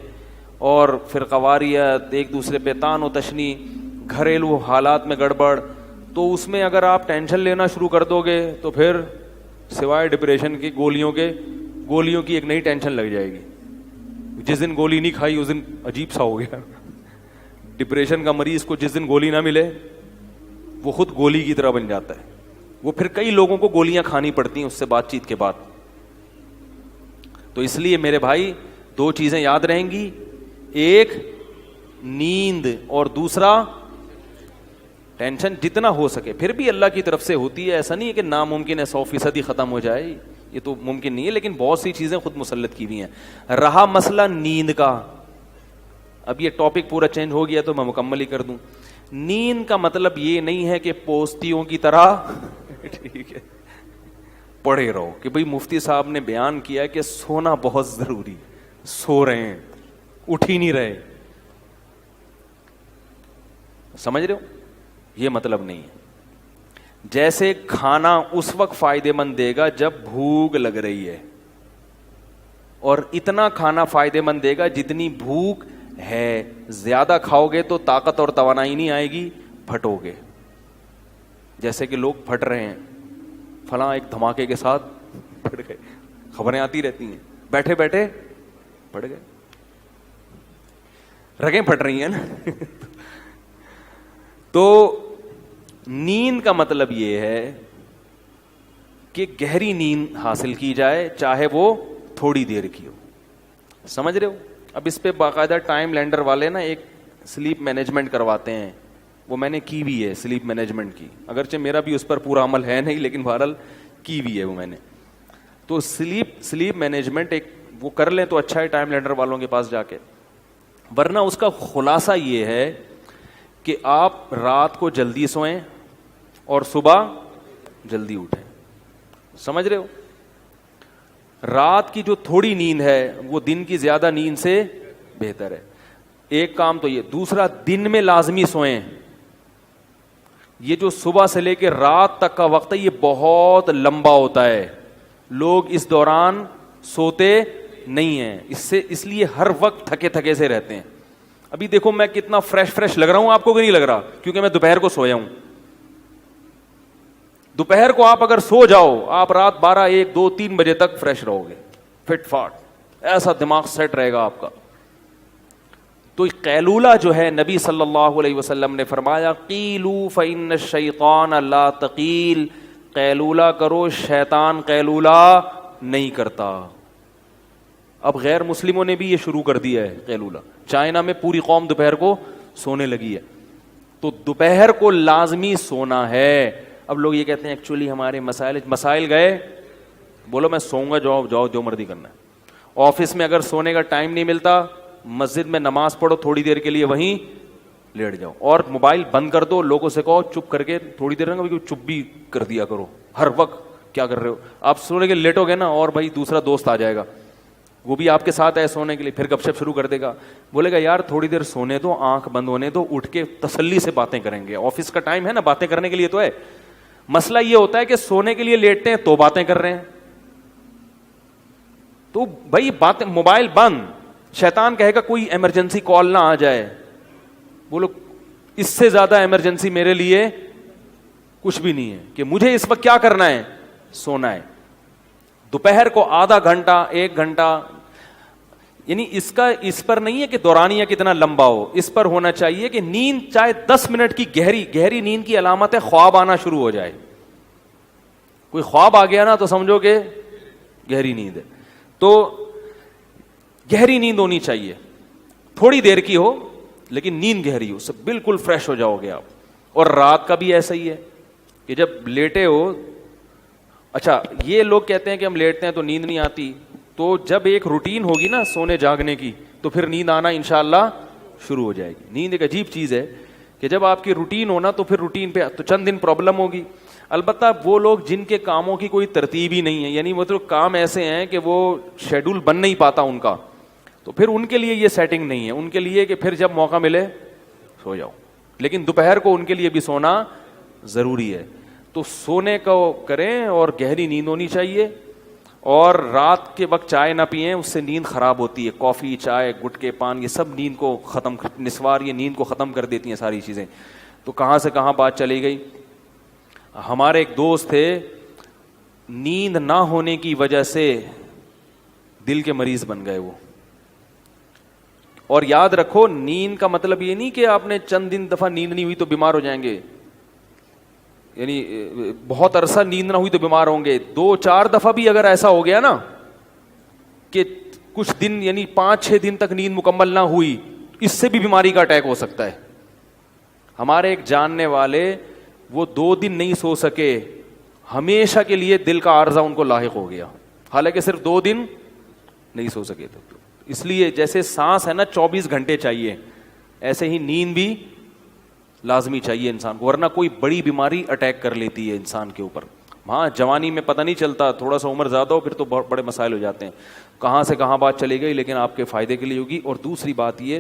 اور فرقواریت, ایک دوسرے پہ طعن و تشنی, گھریلو حالات میں گڑبڑ. تو اس میں اگر آپ ٹینشن لینا شروع کر دو گے تو پھر سوائے ڈپریشن کی گولیوں کی ایک نئی ٹینشن لگ جائے گی. جس دن گولی نہیں کھائی اس دن عجیب سا ہو گیا. ڈپریشن کا مریض کو جس دن گولی نہ ملے وہ خود گولی کی طرح بن جاتا ہے, وہ پھر کئی لوگوں کو گولیاں کھانی پڑتی ہیں اس سے بات چیت کے بعد. تو اس لیے میرے بھائی دو چیزیں یاد رہیں گی, ایک نیند اور دوسرا ٹینشن. جتنا ہو سکے, پھر بھی اللہ کی طرف سے ہوتی ہے, ایسا نہیں ہے کہ ناممکن ہے 100% ہی ختم ہو جائے, یہ تو ممکن نہیں ہے, لیکن بہت سی چیزیں خود مسلط کی ہوئی ہیں. رہا مسئلہ نیند کا, اب یہ ٹاپک پورا چینج ہو گیا تو میں مکمل ہی کر دوں. نیند کا مطلب یہ نہیں ہے کہ پوستیوں کی طرح ٹھیک ہے پڑے رہو کہ بھئی مفتی صاحب نے بیان کیا ہے کہ سونا بہت ضروری, سو رہے ہیں, اٹھ ہی نہیں رہے. سمجھ رہے ہو؟ یہ مطلب نہیں ہے. جیسے کھانا اس وقت فائدے مند دے گا جب بھوک لگ رہی ہے, اور اتنا کھانا فائدے مند دے گا جتنی بھوک ہے. زیادہ کھاؤ گے تو طاقت اور توانائی نہیں آئے گی, پھٹو گے. جیسے کہ لوگ پھٹ رہے ہیں, فلاں ایک دھماکے کے ساتھ پھٹ گئے, خبریں آتی رہتی ہیں, بیٹھے بیٹھے پھٹ گئے, رگیں پھٹ رہی ہیں نا. تو نیند کا مطلب یہ ہے کہ گہری نیند حاصل کی جائے, چاہے وہ تھوڑی دیر کی ہو. سمجھ رہے ہو؟ اب اس پہ باقاعدہ ٹائم لینڈر والے نا ایک سلیپ مینجمنٹ کرواتے ہیں, وہ میں نے کی بھی ہے سلیپ مینجمنٹ کی, اگرچہ میرا بھی اس پر پورا عمل ہے نہیں, لیکن بہرحال کی بھی ہے وہ میں نے. تو سلیپ مینجمنٹ ایک وہ کر لیں تو اچھا ہے ٹائم لینڈر والوں کے پاس جا کے, ورنہ اس کا خلاصہ یہ ہے کہ آپ رات کو جلدی سوئیں اور صبح جلدی اٹھیں. سمجھ رہے ہو؟ رات کی جو تھوڑی نیند ہے وہ دن کی زیادہ نیند سے بہتر ہے. ایک کام تو یہ. دوسرا, دن میں لازمی سوئیں. یہ جو صبح سے لے کے رات تک کا وقت ہے یہ بہت لمبا ہوتا ہے. لوگ اس دوران سوتے نہیں ہیں, اس لیے ہر وقت تھکے تھکے سے رہتے ہیں. ابھی دیکھو میں کتنا فریش لگ رہا ہوں, آپ کو نہیں لگ رہا؟ کیونکہ میں دوپہر کو سویا ہوں. دوپہر کو آپ اگر سو جاؤ, آپ رات 12, 1, 2, 3 بجے تک فریش رہو گے, فٹ فاٹ, ایسا دماغ سیٹ رہے گا آپ کا. تو قیلولہ جو ہے نبی صلی اللہ علیہ وسلم نے فرمایا قیلوا فإن الشیطان لا تقیل, قیلولہ کرو, شیطان قیلولہ نہیں کرتا. اب غیر مسلموں نے بھی یہ شروع کر دیا ہے قیلولہ. چائنا میں پوری قوم دوپہر کو سونے لگی ہے. تو دوپہر کو لازمی سونا ہے. اب لوگ یہ کہتے ہیں ایکچولی ہمارے مسائل گئے, بولو میں سوؤں گا, جاؤ جو مرضی کرنا ہے. آفس میں اگر سونے کا ٹائم نہیں ملتا, مسجد میں نماز پڑھو, تھوڑی دیر کے لیے وہیں لیٹ جاؤ, اور موبائل بند کر دو. لوگوں سے کہو چپ کر کے تھوڑی دیر رہنا, چپ بھی کر دیا کرو. ہر وقت کیا کر رہے ہو آپ؟ سونے کے لیٹو گے نا, اور بھائی دوسرا دوست آ جائے گا, وہ بھی آپ کے ساتھ ہے سونے کے لیے, پھر گپ شپ شروع کر دے گا. بولے گا یار تھوڑی دیر سونے دو, آنکھ بند ہونے دو, اٹھ کے تسلی سے باتیں کریں گے. آفس کا ٹائم ہے نا, باتیں کرنے کے لیے تو ہے. مسئلہ یہ ہوتا ہے کہ سونے کے لیے لیٹتے ہیں تو باتیں کر رہے ہیں. تو بھائی باتیں, موبائل بند. شیطان کہے گا کوئی ایمرجنسی کال نہ آ جائے. بولو اس سے زیادہ ایمرجنسی میرے لیے کچھ بھی نہیں ہے کہ مجھے اس وقت کیا کرنا ہے, سونا ہے. دوپہر کو آدھا گھنٹہ 1 گھنٹہ, یعنی اس پر نہیں ہے کہ دورانیہ کتنا لمبا ہو, اس پر ہونا چاہیے کہ نیند چاہے 10 منٹ کی گہری نیند کی علامت ہے خواب آنا شروع ہو جائے. کوئی خواب آ گیا نا تو سمجھو کہ گہری نیند ہے. تو گہری نیند ہونی چاہیے, تھوڑی دیر کی ہو لیکن نیند گہری ہو, سب بالکل فریش ہو جاؤ گے آپ. اور رات کا بھی ایسا ہی ہے کہ جب لیٹے ہو, اچھا یہ لوگ کہتے ہیں کہ ہم لیٹتے ہیں تو نیند نہیں آتی, تو جب ایک روٹین ہوگی نا سونے جاگنے کی تو پھر نیند آنا انشاءاللہ شروع ہو جائے گی. نیند ایک عجیب چیز ہے کہ جب آپ کی روٹین ہونا تو پھر روٹین پہ تو چند دن پرابلم ہوگی. البتہ وہ لوگ جن کے کاموں کی کوئی ترتیب ہی نہیں ہے, یعنی وہ تو کام ایسے ہیں کہ وہ شیڈول بن نہیں پاتا ان کا, تو پھر ان کے لیے یہ سیٹنگ نہیں ہے. ان کے لیے کہ پھر جب موقع ملے سو جاؤ, لیکن دوپہر کو ان کے لیے بھی سونا ضروری ہے. تو سونے کو کریں اور گہری نیند ہونی چاہیے. اور رات کے وقت چائے نہ پئیں, اس سے نیند خراب ہوتی ہے. کافی, چائے, گٹکے, پان, یہ سب نیند کو ختم, نسوار یہ نیند کو ختم کر دیتی ہیں ساری چیزیں. تو کہاں سے کہاں بات چلی گئی. ہمارے ایک دوست تھے, نیند نہ ہونے کی وجہ سے دل کے مریض بن گئے وہ. اور یاد رکھو نیند کا مطلب یہ نہیں کہ آپ نے چند دن دفعہ نیند نہیں ہوئی تو بیمار ہو جائیں گے, یعنی بہت عرصہ نیند نہ ہوئی تو بیمار ہوں گے. 2-4 دفعہ بھی اگر ایسا ہو گیا نا کہ کچھ دن یعنی 5-6 دن تک نیند مکمل نہ ہوئی, اس سے بھی بیماری کا اٹیک ہو سکتا ہے. ہمارے ایک جاننے والے وہ 2 دن نہیں سو سکے, ہمیشہ کے لیے دل کا عارضہ ان کو لاحق ہو گیا, حالانکہ صرف 2 دن نہیں سو سکے تھے. اس لیے جیسے سانس ہے نا 24 گھنٹے چاہیے, ایسے ہی نیند بھی لازمی چاہیے انسان کو, ورنہ کوئی بڑی بیماری اٹیک کر لیتی ہے انسان کے اوپر. ہاں جوانی میں پتہ نہیں چلتا, تھوڑا سا عمر زیادہ ہو پھر تو بہت بڑے مسائل ہو جاتے ہیں. کہاں سے کہاں بات چلی گئی, لیکن آپ کے فائدے کے لیے ہوگی. اور دوسری بات یہ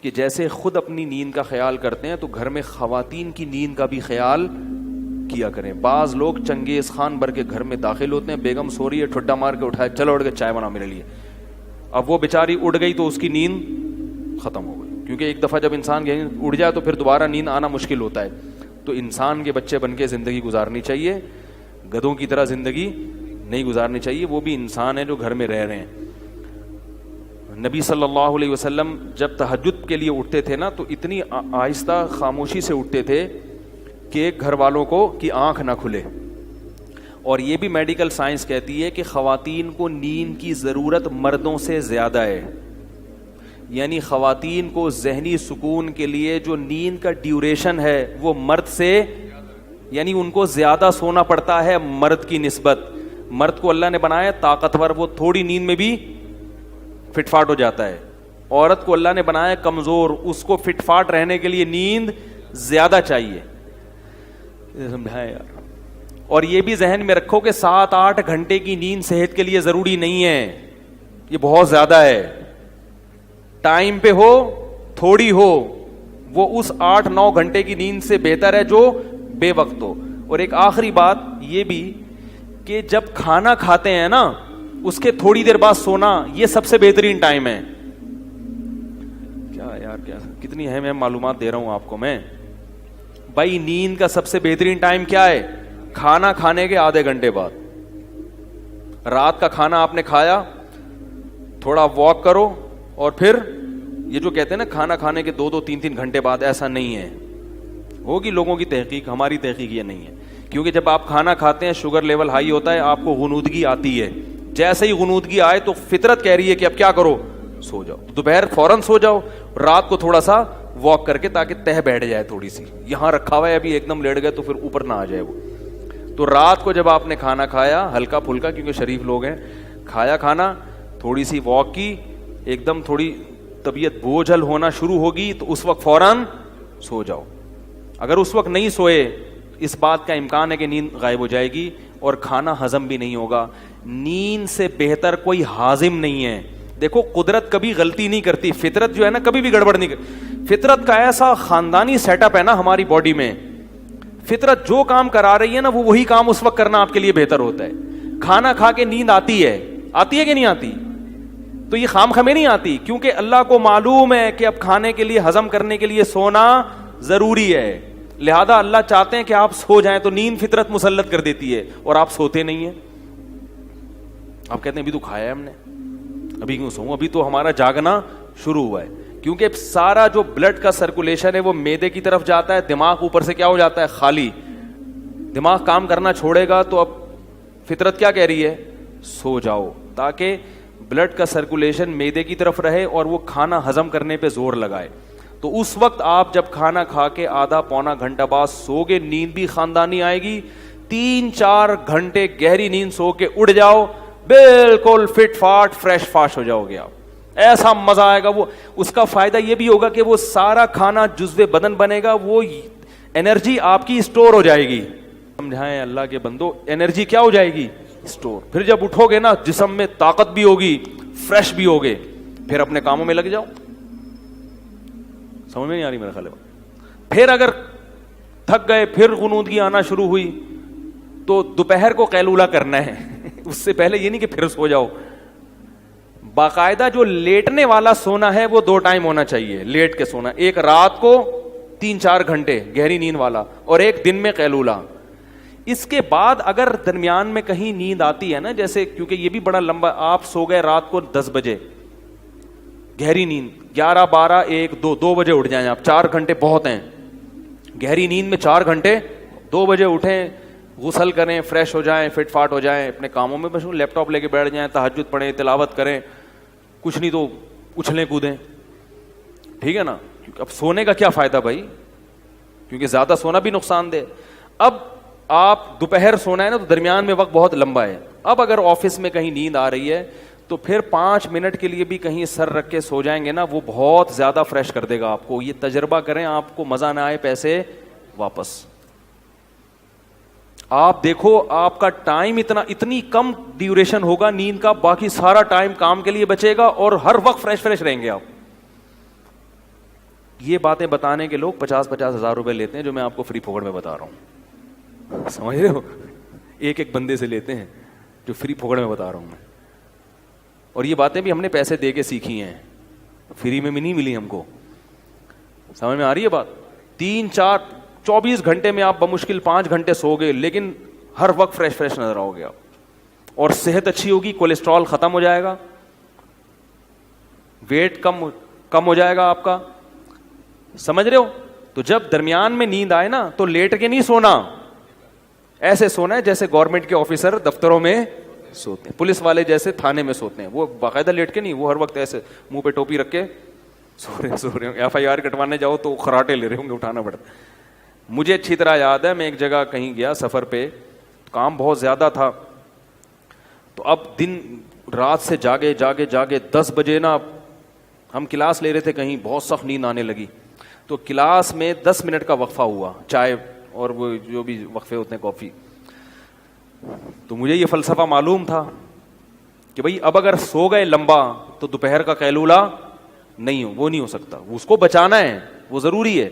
کہ جیسے خود اپنی نیند کا خیال کرتے ہیں تو گھر میں خواتین کی نیند کا بھی خیال کیا کریں. بعض لوگ چنگیز خان بھر کے گھر میں داخل ہوتے ہیں, بیگم سو رہی ہے, ٹھڈا مار کے اٹھائے, چلو اٹھ کے چائے بنا میرے لیے. اب وہ بیچاری اڑ گئی تو اس کی نیند ختم ہو گئی, کیونکہ ایک دفعہ جب انسان اڑ جائے تو پھر دوبارہ نیند آنا مشکل ہوتا ہے. تو انسان کے بچے بن کے زندگی گزارنی چاہیے, گدھوں کی طرح زندگی نہیں گزارنی چاہیے. وہ بھی انسان ہیں جو گھر میں رہ رہے ہیں. نبی صلی اللہ علیہ وسلم جب تہجد کے لیے اٹھتے تھے نا تو اتنی آہستہ خاموشی سے اٹھتے تھے کہ گھر والوں کو کی آنکھ نہ کھلے. اور یہ بھی میڈیکل سائنس کہتی ہے کہ خواتین کو نیند کی ضرورت مردوں سے زیادہ ہے. یعنی خواتین کو ذہنی سکون کے لیے جو نیند کا ڈیوریشن ہے وہ مرد سے, یعنی ان کو زیادہ سونا پڑتا ہے مرد کی نسبت. مرد کو اللہ نے بنایا طاقتور, وہ تھوڑی نیند میں بھی فٹ فاٹ ہو جاتا ہے. عورت کو اللہ نے بنایا کمزور, اس کو فٹ فاٹ رہنے کے لیے نیند زیادہ چاہیے. سمجھائیں یار. اور یہ بھی ذہن میں رکھو کہ 7-8 گھنٹے کی نیند صحت کے لیے ضروری نہیں ہے, یہ بہت زیادہ ہے. ٹائم پہ ہو تھوڑی ہو, وہ اس 8-9 گھنٹے کی نیند سے بہتر ہے جو بے وقت ہو. اور ایک آخری بات یہ بھی کہ جب کھانا کھاتے ہیں نا اس کے تھوڑی دیر بعد سونا, یہ سب سے بہترین ٹائم ہے. کیا یار, کیا کتنی اہم معلومات دے رہا ہوں آپ کو میں. بھائی نیند کا سب سے بہترین ٹائم کیا ہے؟ کھانا کھانے کے آدھے گھنٹے بعد. رات کا کھانا آپ نے کھایا, تھوڑا واک کرو, اور پھر یہ جو کہتے ہیں نا کھانا کھانے کے 2-3 گھنٹے بعد, ایسا نہیں ہے. ہوگی لوگوں کی تحقیق, ہماری تحقیق یہ نہیں ہے. کیونکہ جب آپ کھانا کھاتے ہیں شوگر لیول ہائی ہوتا ہے, آپ کو غنودگی آتی ہے. جیسے ہی غنودگی آئے تو فطرت کہہ رہی ہے کہ اب کیا کرو, سو جاؤ. دوپہر فوراً سو جاؤ, رات کو تھوڑا سا واک کر کے تاکہ تہ بیٹھ جائے تھوڑی سی. یہاں رکھا ہوا ہے ابھی ایک دم لیٹ گئے تو پھر اوپر نہ آ جائے وہ. تو رات کو جب آپ نے کھانا کھایا ہلکا پھلکا, کیونکہ شریف لوگ ہیں, کھایا کھانا, تھوڑی سی واک کی, ایک دم تھوڑی طبیعت بوجھل ہونا شروع ہوگی تو اس وقت فوراً سو جاؤ. اگر اس وقت نہیں سوئے, اس بات کا امکان ہے کہ نیند غائب ہو جائے گی اور کھانا ہضم بھی نہیں ہوگا. نیند سے بہتر کوئی ہاضم نہیں ہے. دیکھو قدرت کبھی غلطی نہیں کرتی, فطرت جو ہے نا کبھی بھی گڑبڑ نہیں کرتی. فطرت کا ایسا خاندانی سیٹ اپ ہے نا ہماری باڈی میں, فطرت جو کام کرا رہی ہے نا وہ وہی کام اس وقت کرنا آپ کے لیے بہتر ہوتا ہے. کھانا کھا کے نیند آتی ہے کہ نہیں آتی؟ تو یہ خام خمیں نہیں آتی, کیونکہ اللہ کو معلوم ہے کہ اب کھانے کے لیے, ہضم کرنے کے لیے سونا ضروری ہے. لہذا اللہ چاہتے ہیں کہ آپ سو جائیں, تو نیند فطرت مسلط کر دیتی ہے اور آپ سوتے نہیں ہیں. آپ کہتے ہیں ابھی تو کھایا ہے ہم نے, ابھی کیوں سوؤں, ابھی تو ہمارا جاگنا شروع ہوا ہے. کیونکہ سارا جو بلڈ کا سرکولیشن ہے وہ معدے کی طرف جاتا ہے, دماغ اوپر سے کیا ہو جاتا ہے, خالی. دماغ کام کرنا چھوڑے گا تو اب فطرت کیا کہہ رہی ہے, سو جاؤ, تاکہ بلڈ کا سرکولیشن معدے کی طرف رہے اور وہ کھانا ہضم کرنے پہ زور لگائے. تو اس وقت آپ جب کھانا کھا کے آدھا پونا گھنٹہ بعد سو گے, نیند بھی خاندانی آئے گی. 3-4 گھنٹے گہری نیند سو کے اٹھ جاؤ, بالکل فٹ فاٹ فریش فاش ہو جاؤ گے آپ. ایسا مزہ آئے گا. وہ اس کا فائدہ یہ بھی ہوگا کہ وہ سارا کھانا جزو بدن بنے گا, وہ انرجی آپ کی اسٹور ہو جائے گی. سمجھائیں اللہ کے بندو, انرجی کیا ہو جائے گی, اسٹور. پھر جب اٹھو گے نا جسم میں طاقت بھی ہوگی, فریش بھی ہوگے, پھر اپنے کاموں میں لگ جاؤ. سمجھ میں نہیں آ رہی میرا خیال ہے. پھر اگر تھک گئے, پھر غنودگی آنا شروع ہوئی, تو دوپہر کو قیلولہ کرنا ہے. اس سے پہلے یہ نہیں کہ پھر سو جاؤ. باقاعدہ جو لیٹنے والا سونا ہے وہ 2 ٹائم ہونا چاہیے, لیٹ کے سونا. ایک رات کو 3-4 گھنٹے گہری نیند والا, اور ایک دن میں قیلولہ. اس کے بعد اگر درمیان میں کہیں نیند آتی ہے نا, جیسے کیونکہ یہ بھی بڑا لمبا, آپ سو گئے رات کو 10 بجے گہری نیند, 11, 12, 1, 2 بجے اٹھ جائیں آپ, 4 گھنٹے بہت ہیں. گہری نیند میں 4 گھنٹے, 2 بجے اٹھیں, غسل کریں, فریش ہو جائیں, فٹ فاٹ ہو جائیں, اپنے کاموں میں مشغول, لیپ ٹاپ لے کے بیٹھ جائیں, تہجد پڑھیں, تلاوت کریں, کچھ نہیں تو اچھلیں کودیں. ٹھیک ہے نا. اب سونے کا کیا فائدہ بھائی, کیونکہ زیادہ سونا بھی نقصان دہ. اب آپ دوپہر سونا ہے نا, تو درمیان میں وقت بہت لمبا ہے. اب اگر آفس میں کہیں نیند آ رہی ہے تو پھر 5 منٹ کے لیے بھی کہیں سر رکھ کے سو جائیں گے نا, وہ بہت زیادہ فریش کر دے گا آپ کو. یہ تجربہ کریں, آپ کو مزہ نہ آئے پیسے واپس. آپ دیکھو آپ کا ٹائم اتنی کم ڈیوریشن ہوگا نیند کا, باقی سارا ٹائم کام کے لیے بچے گا اور ہر وقت فریش رہیں گے آپ. یہ باتیں بتانے کے لوگ 50-50 ہزار روپے لیتے ہیں, جو میں آپ کو فری پھوکڑ میں بتا رہا ہوں. سمجھ رہے ہو, ایک بندے سے لیتے ہیں جو فری پھوکڑ میں بتا رہا ہوں میں. اور یہ باتیں بھی ہم نے پیسے دے کے سیکھی ہیں, فری میں بھی نہیں ملی ہم کو. سمجھ میں آ رہی ہے بات. 3-4-24 گھنٹے میں آپ بمشکل 5 گھنٹے سو گے, لیکن ہر وقت فریش نظر آؤ گے آپ, اور صحت اچھی ہوگی, کولیسٹرول ختم ہو جائے گا, ویٹ کم ہو جائے گا آپ کا. سمجھ رہے ہو. تو جب درمیان میں نیند آئے نا تو لیٹ کے نہیں سونا, ایسے سونا ہے جیسے گورنمنٹ کے آفیسر دفتروں میں سوتے ہیں, پولیس والے جیسے تھانے میں سوتے ہیں. وہ باقاعدہ لیٹ کے نہیں, وہ ہر وقت ایسے منہ پہ ٹوپی رکھ کے سو رہے ہوں. FIR کٹوانے جاؤ تو خراٹے لے رہے ہوں گے, اٹھانا پڑتا. مجھے اچھی طرح یاد ہے, میں ایک جگہ کہیں گیا سفر پہ, کام بہت زیادہ تھا, تو اب دن رات سے جاگے 10 بجے نا ہم کلاس لے رہے تھے کہیں, بہت سخت نیند آنے لگی. تو کلاس میں 10 منٹ کا وقفہ ہوا, چائے اور وہ جو بھی وقفے ہوتے ہیں کافی. تو مجھے یہ فلسفہ معلوم تھا کہ بھئی اب اگر سو گئے لمبا تو دوپہر کا قیلولہ وہ نہیں ہو سکتا, اس کو بچانا ہے, وہ ضروری ہے.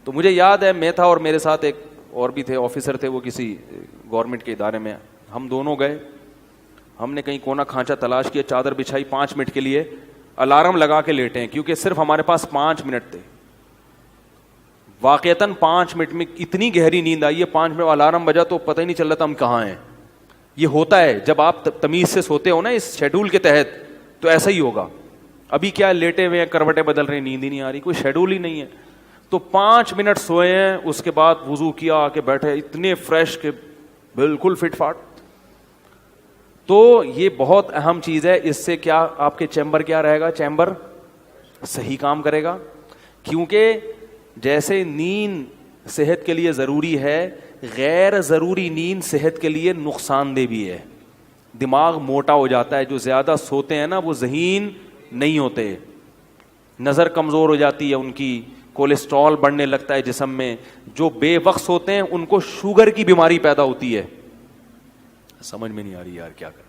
تو مجھے یاد ہے میں تھا اور میرے ساتھ ایک اور بھی تھے, آفیسر تھے, وہ کسی گورنمنٹ کے ادارے میں. ہم دونوں گئے, ہم نے کہیں کونا کھانچا تلاش کیا, چادر بچھائی, 5 منٹ کے لیے الارم لگا کے لیٹے ہیں کیونکہ صرف ہمارے پاس 5 منٹ تھے. واقعتاً 5 منٹ میں اتنی گہری نیند آئی ہے, 5 منٹ الارم بجا تو پتہ ہی نہیں چل رہا تھا ہم کہاں ہیں. یہ ہوتا ہے جب آپ تمیز سے سوتے ہو نا اس شیڈول کے تحت, تو ایسا ہی ہوگا. ابھی کیا لیٹے ہوئے ہیں, کروٹیں بدل رہے ہیں, نیند ہی نہیں آ رہی, کوئی شیڈول ہی نہیں ہے. تو 5 منٹ سوئے ہیں, اس کے بعد وضو کیا, آ کے بیٹھے, اتنے فریش کہ بالکل فٹ فاٹ. تو یہ بہت اہم چیز ہے. اس سے کیا آپ کے چیمبر کیا رہے گا, چیمبر صحیح کام کرے گا. کیونکہ جیسے نیند صحت کے لیے ضروری ہے, غیر ضروری نیند صحت کے لیے نقصان دہ بھی ہے. دماغ موٹا ہو جاتا ہے, جو زیادہ سوتے ہیں نا وہ ذہین نہیں ہوتے, نظر کمزور ہو جاتی ہے ان کی, کولیسٹرول بڑھنے لگتا ہے جسم میں. جو بے وقت سوتے ہیں ان کو شوگر کی بیماری پیدا ہوتی ہے. سمجھ میں نہیں آ رہی یار کیا کر,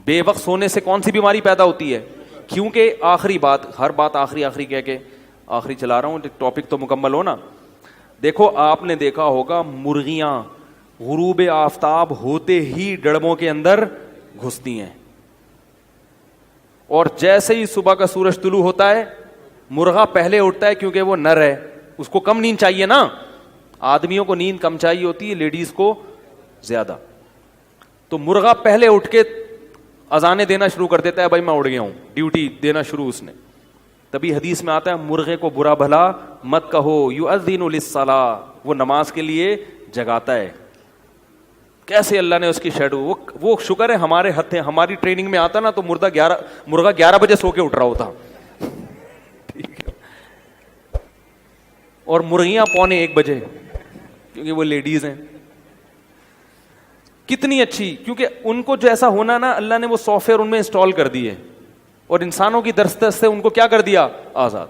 بے وقت سونے سے کون سی بیماری پیدا ہوتی ہے؟ کیونکہ آخری بات, ہر بات آخری کہہ کے آخری چلا رہا ہوں, ٹاپک تو مکمل ہو نا. دیکھو آپ نے دیکھا ہوگا مرغیاں غروب آفتاب ہوتے ہی ڈڑبوں کے اندر گھستی ہیں, اور جیسے ہی صبح کا سورج طلوع ہوتا ہے مرغا پہلے اٹھتا ہے کیونکہ وہ نر ہے, اس کو کم نیند چاہیے نا. آدمیوں کو نیند کم چاہیے ہوتی ہے, لیڈیز کو زیادہ. تو مرغا پہلے اٹھ کے اذانیں دینا شروع کر دیتا ہے, بھائی میں اٹھ گیا ہوں, ڈیوٹی دینا شروع اس نے. تبھی حدیث میں آتا ہے مرغے کو برا بھلا مت کہو, یؤذن للصلاۃ, وہ نماز کے لیے جگاتا ہے. کیسے اللہ نے اس کی شیڈو, وہ شکر ہے ہمارے ہتھے, ہماری ٹریننگ میں آتا نا تو مرغا 11 بجے سو کے اٹھ رہا ہوتا. ٹھیک ہے, اور مرغیاں 1:45 بجے, کیونکہ وہ لیڈیز ہیں. کتنی اچھی, کیونکہ ان کو جو ایسا ہونا نا, اللہ نے وہ سافٹ ویئر ان میں انسٹال کر دیے, اور انسانوں کی دسترس سے ان کو کیا کر دیا, آزاد.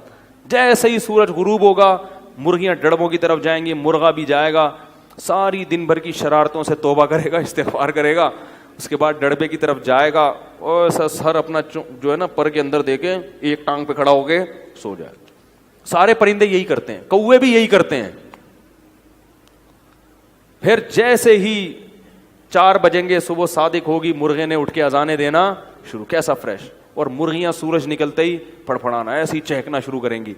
جیسے ہی سورج غروب ہوگا مرغیاں ڈڑبوں کی طرف جائیں گی, مرغا بھی جائے گا, ساری دن بھر کی شرارتوں سے توبہ کرے گا, استغفار کرے گا, اس کے بعد ڈڑبے کی طرف جائے گا, اور سر اپنا جو ہے نا پر کے اندر دے کے ایک ٹانگ پہ کھڑا ہو کے سو جائے. سارے پرندے یہی کرتے ہیں, کوے بھی یہی کرتے ہیں. پھر جیسے ہی 4 بجیں گے, صبح صادق ہوگی, مرغے نے اٹھ کے اذانیں دینا شروع, کیسا فریش. اور مرغیاں سورج نکلتے ہی پھڑپھڑانا, ایسے ہی چہکنا شروع کریں گی.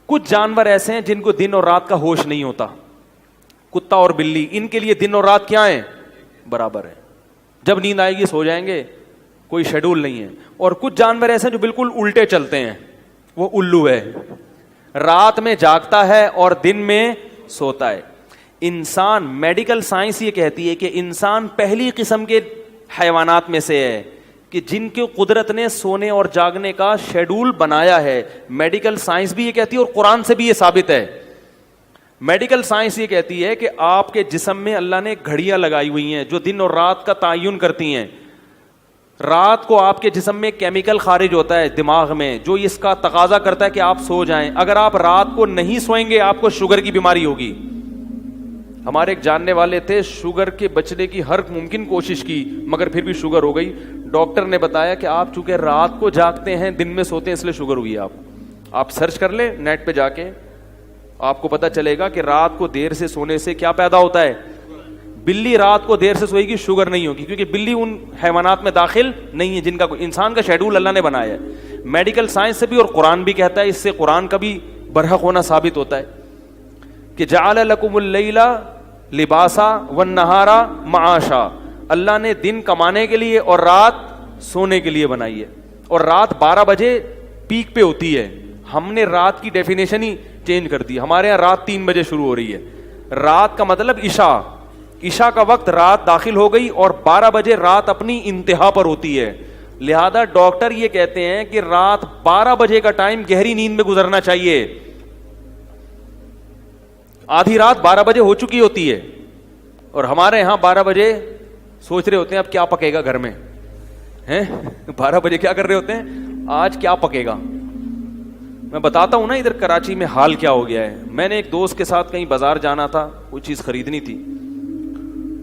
کچھ جانور ایسے ہیں جن کو دن اور رات کا ہوش نہیں ہوتا, کتا اور بلی, ان کے لیے دن اور رات کیا ہیں, برابر ہیں. جب نیند آئے گی سو جائیں گے, کوئی شیڈول نہیں ہے. اور کچھ جانور ایسے ہیں جو بالکل الٹے چلتے ہیں, وہ الو ہے, رات میں جاگتا ہے اور دن میں سوتا ہے. انسان, میڈیکل سائنس یہ کہتی ہے کہ انسان پہلی قسم کے حیوانات میں سے ہے کہ جن کے قدرت نے سونے اور جاگنے کا شیڈول بنایا ہے. میڈیکل سائنس بھی یہ کہتی ہے اور قرآن سے بھی یہ ثابت ہے. میڈیکل سائنس یہ کہتی ہے کہ آپ کے جسم میں اللہ نے گھڑیاں لگائی ہوئی ہیں جو دن اور رات کا تعین کرتی ہیں. رات کو آپ کے جسم میں کیمیکل خارج ہوتا ہے دماغ میں جو اس کا تقاضا کرتا ہے کہ آپ سو جائیں. اگر آپ رات کو نہیں سوئیں گے آپ کو شوگر کی بیماری ہوگی. ہمارے ایک جاننے والے تھے, شوگر کے بچنے کی ہر ممکن کوشش کی مگر پھر بھی شوگر ہو گئی. ڈاکٹر نے بتایا کہ آپ چونکہ رات کو جاگتے ہیں دن میں سوتے ہیں اس لیے شوگر ہوئی ہے. آپ سرچ کر لیں نیٹ پہ جا کے, آپ کو پتا چلے گا کہ رات کو دیر سے سونے سے کیا پیدا ہوتا ہے. بلی رات کو دیر سے سوئے گی, شوگر نہیں ہوگی, کیونکہ بلی ان حیوانات میں داخل نہیں ہے جن کا انسان کا شیڈول اللہ نے بنایا ہے. میڈیکل سائنس سے بھی اور قرآن بھی کہتا ہے, اس سے قرآن کا بھی برحق ہونا ثابت ہوتا ہے کہ جعل لکم اللیل لباسا والنہار معاشا, اللہ نے دن کمانے کے لیے اور رات سونے کے لیے بنائی ہے. اور رات 12 بجے پیک پہ ہوتی ہے, ہم نے رات کی ڈیفینیشن ہی چینج کر دی. ہمارے یہاں رات 3 بجے شروع ہو رہی ہے. رات کا مطلب عشاء کا وقت رات داخل ہو گئی, اور 12 بجے رات اپنی انتہا پر ہوتی ہے. لہذا ڈاکٹر یہ کہتے ہیں کہ رات 12 بجے کا ٹائم گہری نیند میں گزرنا چاہیے. آدھی رات 12 بجے ہو چکی ہوتی ہے, اور ہمارے یہاں 12 بجے سوچ رہے ہوتے ہیں اب کیا پکے گا گھر میں, ہیں 12 بجے کیا کر رہے ہوتے ہیں, آج کیا پکے گا. میں بتاتا ہوں نا ادھر کراچی میں حال کیا ہو گیا ہے. میں نے ایک دوست کے ساتھ کہیں بازار جانا تھا, کوئی چیز خریدنی تھی,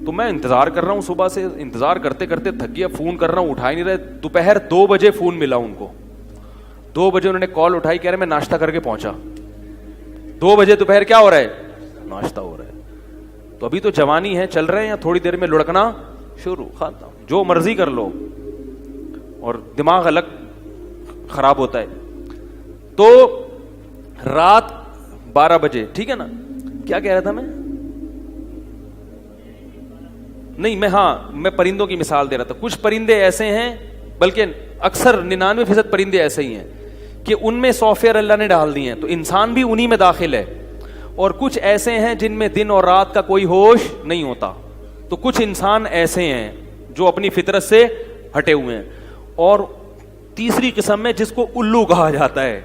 تو میں انتظار کر رہا ہوں, صبح سے انتظار کرتے کرتے تھک گیا, فون کر رہا ہوں اٹھا ہی نہیں رہے. دوپہر 2 بجے فون ملا ان کو, 2 بجے انہوں نے کال اٹھائی, کہہ رہے میں ناشتہ کر کے پہنچا. 2 بجے دوپہر کیا ہو رہا ہے, ناشتہ ہو رہا ہے. تو ابھی تو جوانی ہے, چل رہے ہیں, تھوڑی دیر میں لڑکنا شروع, ختم, جو مرضی کر لو, اور دماغ الگ خراب ہوتا ہے. تو رات 12 بجے, ٹھیک ہے نا, کیا کہہ رہا تھا میں, نہیں میں پرندوں کی مثال دے رہا تھا. کچھ پرندے ایسے ہیں, بلکہ اکثر 99% پرندے ایسے ہی ہیں کہ ان میں سافٹ ویئر اللہ نے ڈال دیے ہیں, تو انسان بھی انہی میں داخل ہے. اور کچھ ایسے ہیں جن میں دن اور رات کا کوئی ہوش نہیں ہوتا. تو کچھ انسان ایسے ہیں جو اپنی فطرت سے ہٹے ہوئے ہیں. اور تیسری قسم میں جس کو الو کہا جاتا ہے,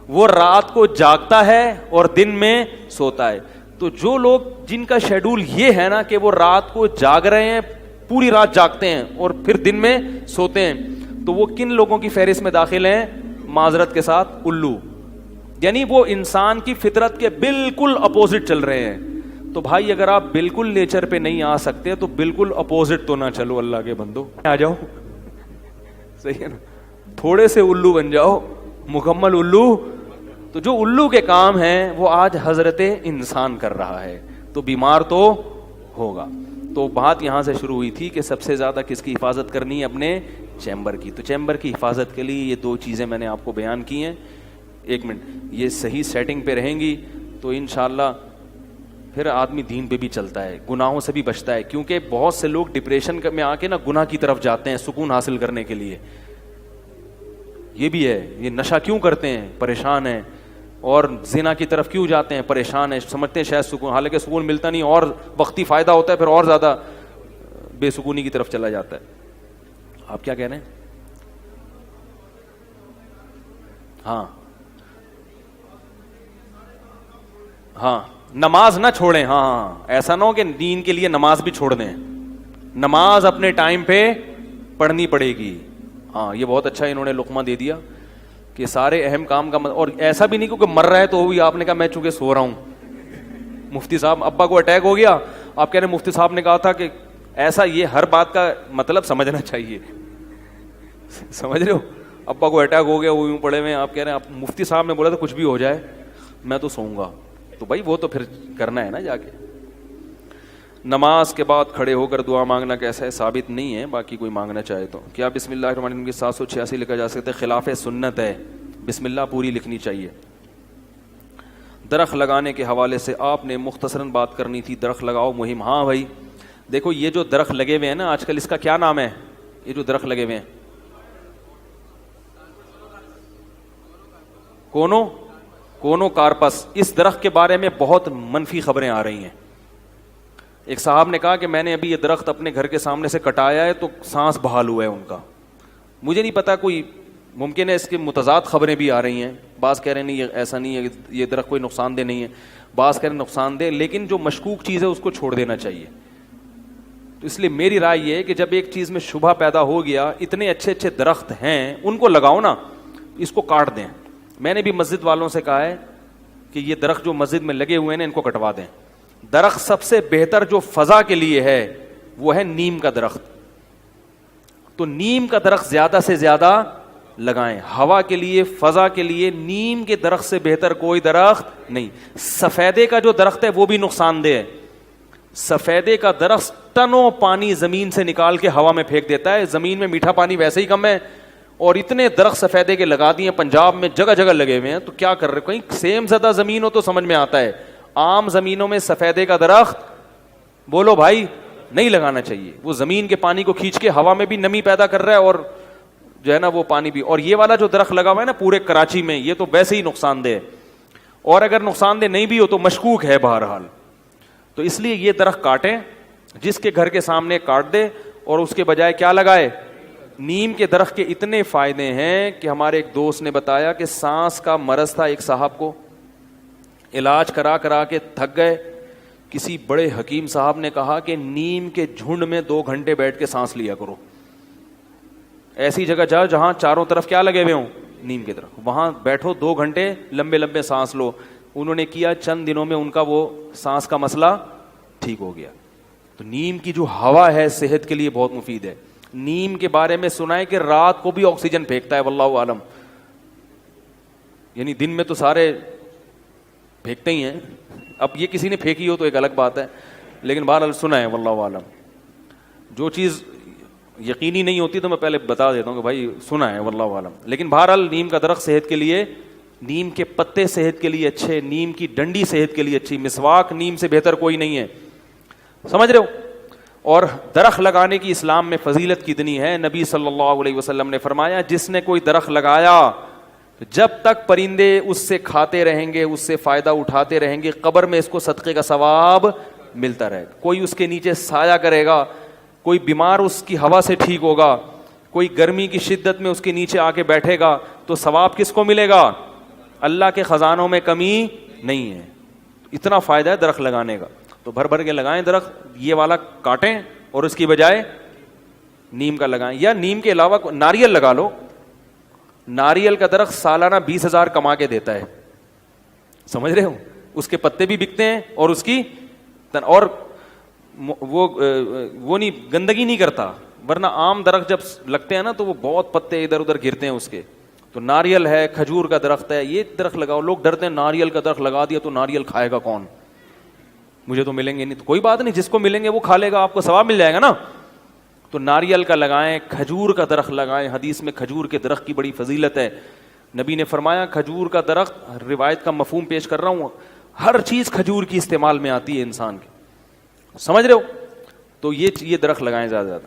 وہ رات کو جاگتا ہے اور دن میں سوتا ہے. تو جو لوگ جن کا شیڈول یہ ہے نا کہ وہ رات کو جاگ رہے ہیں, پوری رات جاگتے ہیں اور پھر دن میں سوتے ہیں, تو وہ کن لوگوں کی فہرست میں داخل ہیں, معذرت کے ساتھ الو. یعنی وہ انسان کی فطرت کے بالکل اپوزٹ چل رہے ہیں. تو بھائی اگر آپ بالکل نیچر پہ نہیں آ سکتے تو بالکل اپوزٹ تو نہ چلو, اللہ کے بندو آ جاؤ, صحیح ہے نا, تھوڑے سے الو بن جاؤ, مکمل الو. تو جو الو کے کام ہیں وہ آج حضرت انسان کر رہا ہے, تو بیمار تو ہوگا. تو بات یہاں سے شروع ہوئی تھی کہ سب سے زیادہ کس کی حفاظت کرنی ہے, اپنے چیمبر کی. تو چیمبر کی حفاظت کے لیے یہ 2 چیزیں میں نے آپ کو بیان کی ہیں. 1 منٹ, یہ صحیح سیٹنگ پہ رہیں گی تو انشاءاللہ پھر آدمی دین پہ بھی چلتا ہے, گناہوں سے بھی بچتا ہے. کیونکہ بہت سے لوگ ڈپریشن میں آ کے نا گناہ کی طرف جاتے ہیں سکون حاصل کرنے کے لیے. یہ بھی ہے, یہ نشہ کیوں کرتے ہیں, پریشان ہیں, اور زنا کی طرف کیوں جاتے ہیں, پریشان ہیں, سمجھتے ہیں شاید سکون, حالانکہ سکون ملتا نہیں, اور وقتی فائدہ ہوتا ہے, پھر اور زیادہ بے سکونی کی طرف چلا جاتا ہے. آپ کیا کہہ رہے ہیں؟ ہاں نماز نہ چھوڑیں. ہاں ایسا نہ ہو کہ دین کے لیے نماز بھی چھوڑ دیں, نماز اپنے ٹائم پہ پڑھنی پڑے گی. ہاں یہ بہت اچھا انہوں نے لقمہ دے دیا کہ سارے اہم کام کا اور ایسا بھی نہیں کیونکہ مر رہا ہے تو بھی آپ نے کہا میں چونکہ سو رہا ہوں. مفتی صاحب ابا کو اٹیک ہو گیا, آپ کہہ رہے ہیں مفتی صاحب نے کہا تھا کہ ایسا, یہ ہر بات کا مطلب سمجھنا چاہیے, سمجھ رہے ہو, ابا کو اٹیک ہو گیا وہ یوں پڑے ہوئے, آپ کہہ رہے ہیں مفتی صاحب نے بولا تھا کچھ بھی ہو جائے میں تو سوؤں گا. تو بھائی وہ تو پھر کرنا ہے نا جا کے. نماز کے بعد کھڑے ہو کر دعا مانگنا کیسا ہے, ثابت نہیں ہے, باقی کوئی مانگنا چاہے تو. کیا بسم اللہ الرحمن الرحیم کی 786 لکھا جا سکتا ہے؟ خلاف سنت ہے, بسم اللہ پوری لکھنی چاہیے. درخت لگانے کے حوالے سے آپ نے مختصراً بات کرنی تھی, درخت لگاؤ مہم. ہاں بھائی دیکھو یہ جو درخت لگے ہوئے ہیں نا آج کل, اس کا کیا نام ہے, یہ جو درخت لگے ہوئے ہیں, کونو کارپس. اس درخت کے بارے میں بہت منفی خبریں آ رہی ہیں. ایک صاحب نے کہا کہ میں نے ابھی یہ درخت اپنے گھر کے سامنے سے کٹایا ہے تو سانس بحال ہوا ہے ان کا. مجھے نہیں پتا, کوئی ممکن ہے اس کے متضاد خبریں بھی آ رہی ہیں. بعض کہہ رہے ہیں نہیں یہ ایسا نہیں ہے, یہ درخت کوئی نقصان دہ نہیں ہے, بعض کہہ رہے ہیں نقصان دہ, لیکن جو مشکوک چیز ہے اس کو چھوڑ دینا چاہیے. تو اس لیے میری رائے یہ ہے کہ جب ایک چیز میں شبہ پیدا ہو گیا, اتنے اچھے اچھے درخت ہیں ان کو لگاؤ نا, اس کو کاٹ دیں. میں نے بھی مسجد والوں سے کہا ہے کہ یہ درخت جو مسجد میں لگے ہوئے ہیں ان کو کٹوا دیں. درخت سب سے بہتر جو فضا کے لیے ہے وہ ہے نیم کا درخت. تو نیم کا درخت زیادہ سے زیادہ لگائیں, ہوا کے لیے, فضا کے لیے. نیم کے درخت سے بہتر کوئی درخت نہیں. سفیدے کا جو درخت ہے وہ بھی نقصان دہ ہے. سفیدے کا درخت ٹنوں پانی زمین سے نکال کے ہوا میں پھینک دیتا ہے. زمین میں میٹھا پانی ویسے ہی کم ہے, اور اتنے درخت سفیدے کے لگا دیے پنجاب میں, جگہ جگہ لگے ہوئے ہیں. تو کیا کر رہے, کہیں سیم زدہ زمین ہو تو سمجھ میں آتا ہے. عام زمینوں میں سفیدے کا درخت بولو بھائی نہیں لگانا چاہیے. وہ زمین کے پانی کو کھینچ کے ہوا میں بھی نمی پیدا کر رہا ہے, اور جو ہے نا وہ پانی بھی. اور یہ والا جو درخت لگا ہوا ہے نا پورے کراچی میں, یہ تو ویسے ہی نقصان دہ ہے, اور اگر نقصان دہ نہیں بھی ہو تو مشکوک ہے بہرحال. تو اس لیے یہ درخت کاٹیں, جس کے گھر کے سامنے کاٹ دے, اور اس کے بجائے کیا لگائے, نیم کے درخت کے اتنے فائدے ہیں کہ ہمارے ایک دوست نے بتایا کہ سانس کا مرض تھا ایک صاحب کو, علاج کرا کرا کے تھک گئے. کسی بڑے حکیم صاحب نے کہا کہ نیم کے جھنڈ میں 2 گھنٹے بیٹھ کے سانس لیا کرو. ایسی جگہ جاؤ جہاں چاروں طرف کیا لگے ہوئے ہوں, نیم کے درخت, وہاں بیٹھو 2 گھنٹے, لمبے لمبے سانس لو. انہوں نے کیا, چند دنوں میں ان کا وہ سانس کا مسئلہ ٹھیک ہو گیا. تو نیم کی جو ہوا ہے صحت کے لیے بہت مفید ہے. نیم کے بارے میں سنا ہے کہ رات کو بھی آکسیجن پھینکتا ہے, واللہ عالم. یعنی دن میں تو سارے پھینکتے ہی ہیں, اب یہ کسی نے پھینکی ہو تو ایک الگ بات ہے, لیکن بہرحال سنا ہے, واللہ عالم. جو چیز یقینی نہیں ہوتی تو میں پہلے بتا دیتا ہوں کہ بھائی سنا ہے, واللہ عالم. لیکن بہرحال نیم کا درخت صحت کے لیے, نیم کے پتے صحت کے لیے اچھے, نیم کی ڈنڈی صحت کے لیے اچھی, مسواک نیم سے بہتر کوئی نہیں ہے, سمجھ رہے ہو. اور درخت لگانے کی اسلام میں فضیلت کتنی ہے. نبی صلی اللہ علیہ وسلم نے فرمایا, جس نے کوئی درخت لگایا جب تک پرندے اس سے کھاتے رہیں گے, اس سے فائدہ اٹھاتے رہیں گے, قبر میں اس کو صدقے کا ثواب ملتا رہے گا. کوئی اس کے نیچے سایہ کرے گا, کوئی بیمار اس کی ہوا سے ٹھیک ہوگا, کوئی گرمی کی شدت میں اس کے نیچے آ کے بیٹھے گا, تو ثواب کس کو ملے گا؟ اللہ کے خزانوں میں کمی نہیں ہے. اتنا فائدہ ہے درخت لگانے کا, تو بھر بھر کے لگائیں درخت. یہ والا کاٹیں اور اس کی بجائے نیم کا لگائیں, یا نیم کے علاوہ ناریل لگا لو. ناریل کا درخت سالانہ 20,000 کما کے دیتا ہے, سمجھ رہے ہو. اس کے پتے بھی بکتے ہیں اور اس کی اور وہ نہیں گندگی نہیں کرتا, ورنہ عام درخت جب لگتے ہیں نا تو وہ بہت پتے ادھر ادھر گرتے ہیں اس کے. تو ناریل ہے, کھجور کا درخت ہے, یہ درخت لگاؤ. لوگ ڈرتے ہیں ناریل کا درخت لگا دیا تو ناریل کھائے گا کون, مجھے تو ملیں گے نہیں. تو کوئی بات نہیں, جس کو ملیں گے وہ کھا لے گا, آپ کو ثواب مل جائے گا نا. تو ناریل کا لگائیں, کھجور کا درخت لگائیں. حدیث میں کھجور کے درخت کی بڑی فضیلت ہے. نبی نے فرمایا کھجور کا درخت, روایت کا مفہوم پیش کر رہا ہوں, ہر چیز کھجور کی استعمال میں آتی ہے انسان کے, سمجھ رہے ہو. تو یہ درخت لگائیں زیادہ سے زیادہ.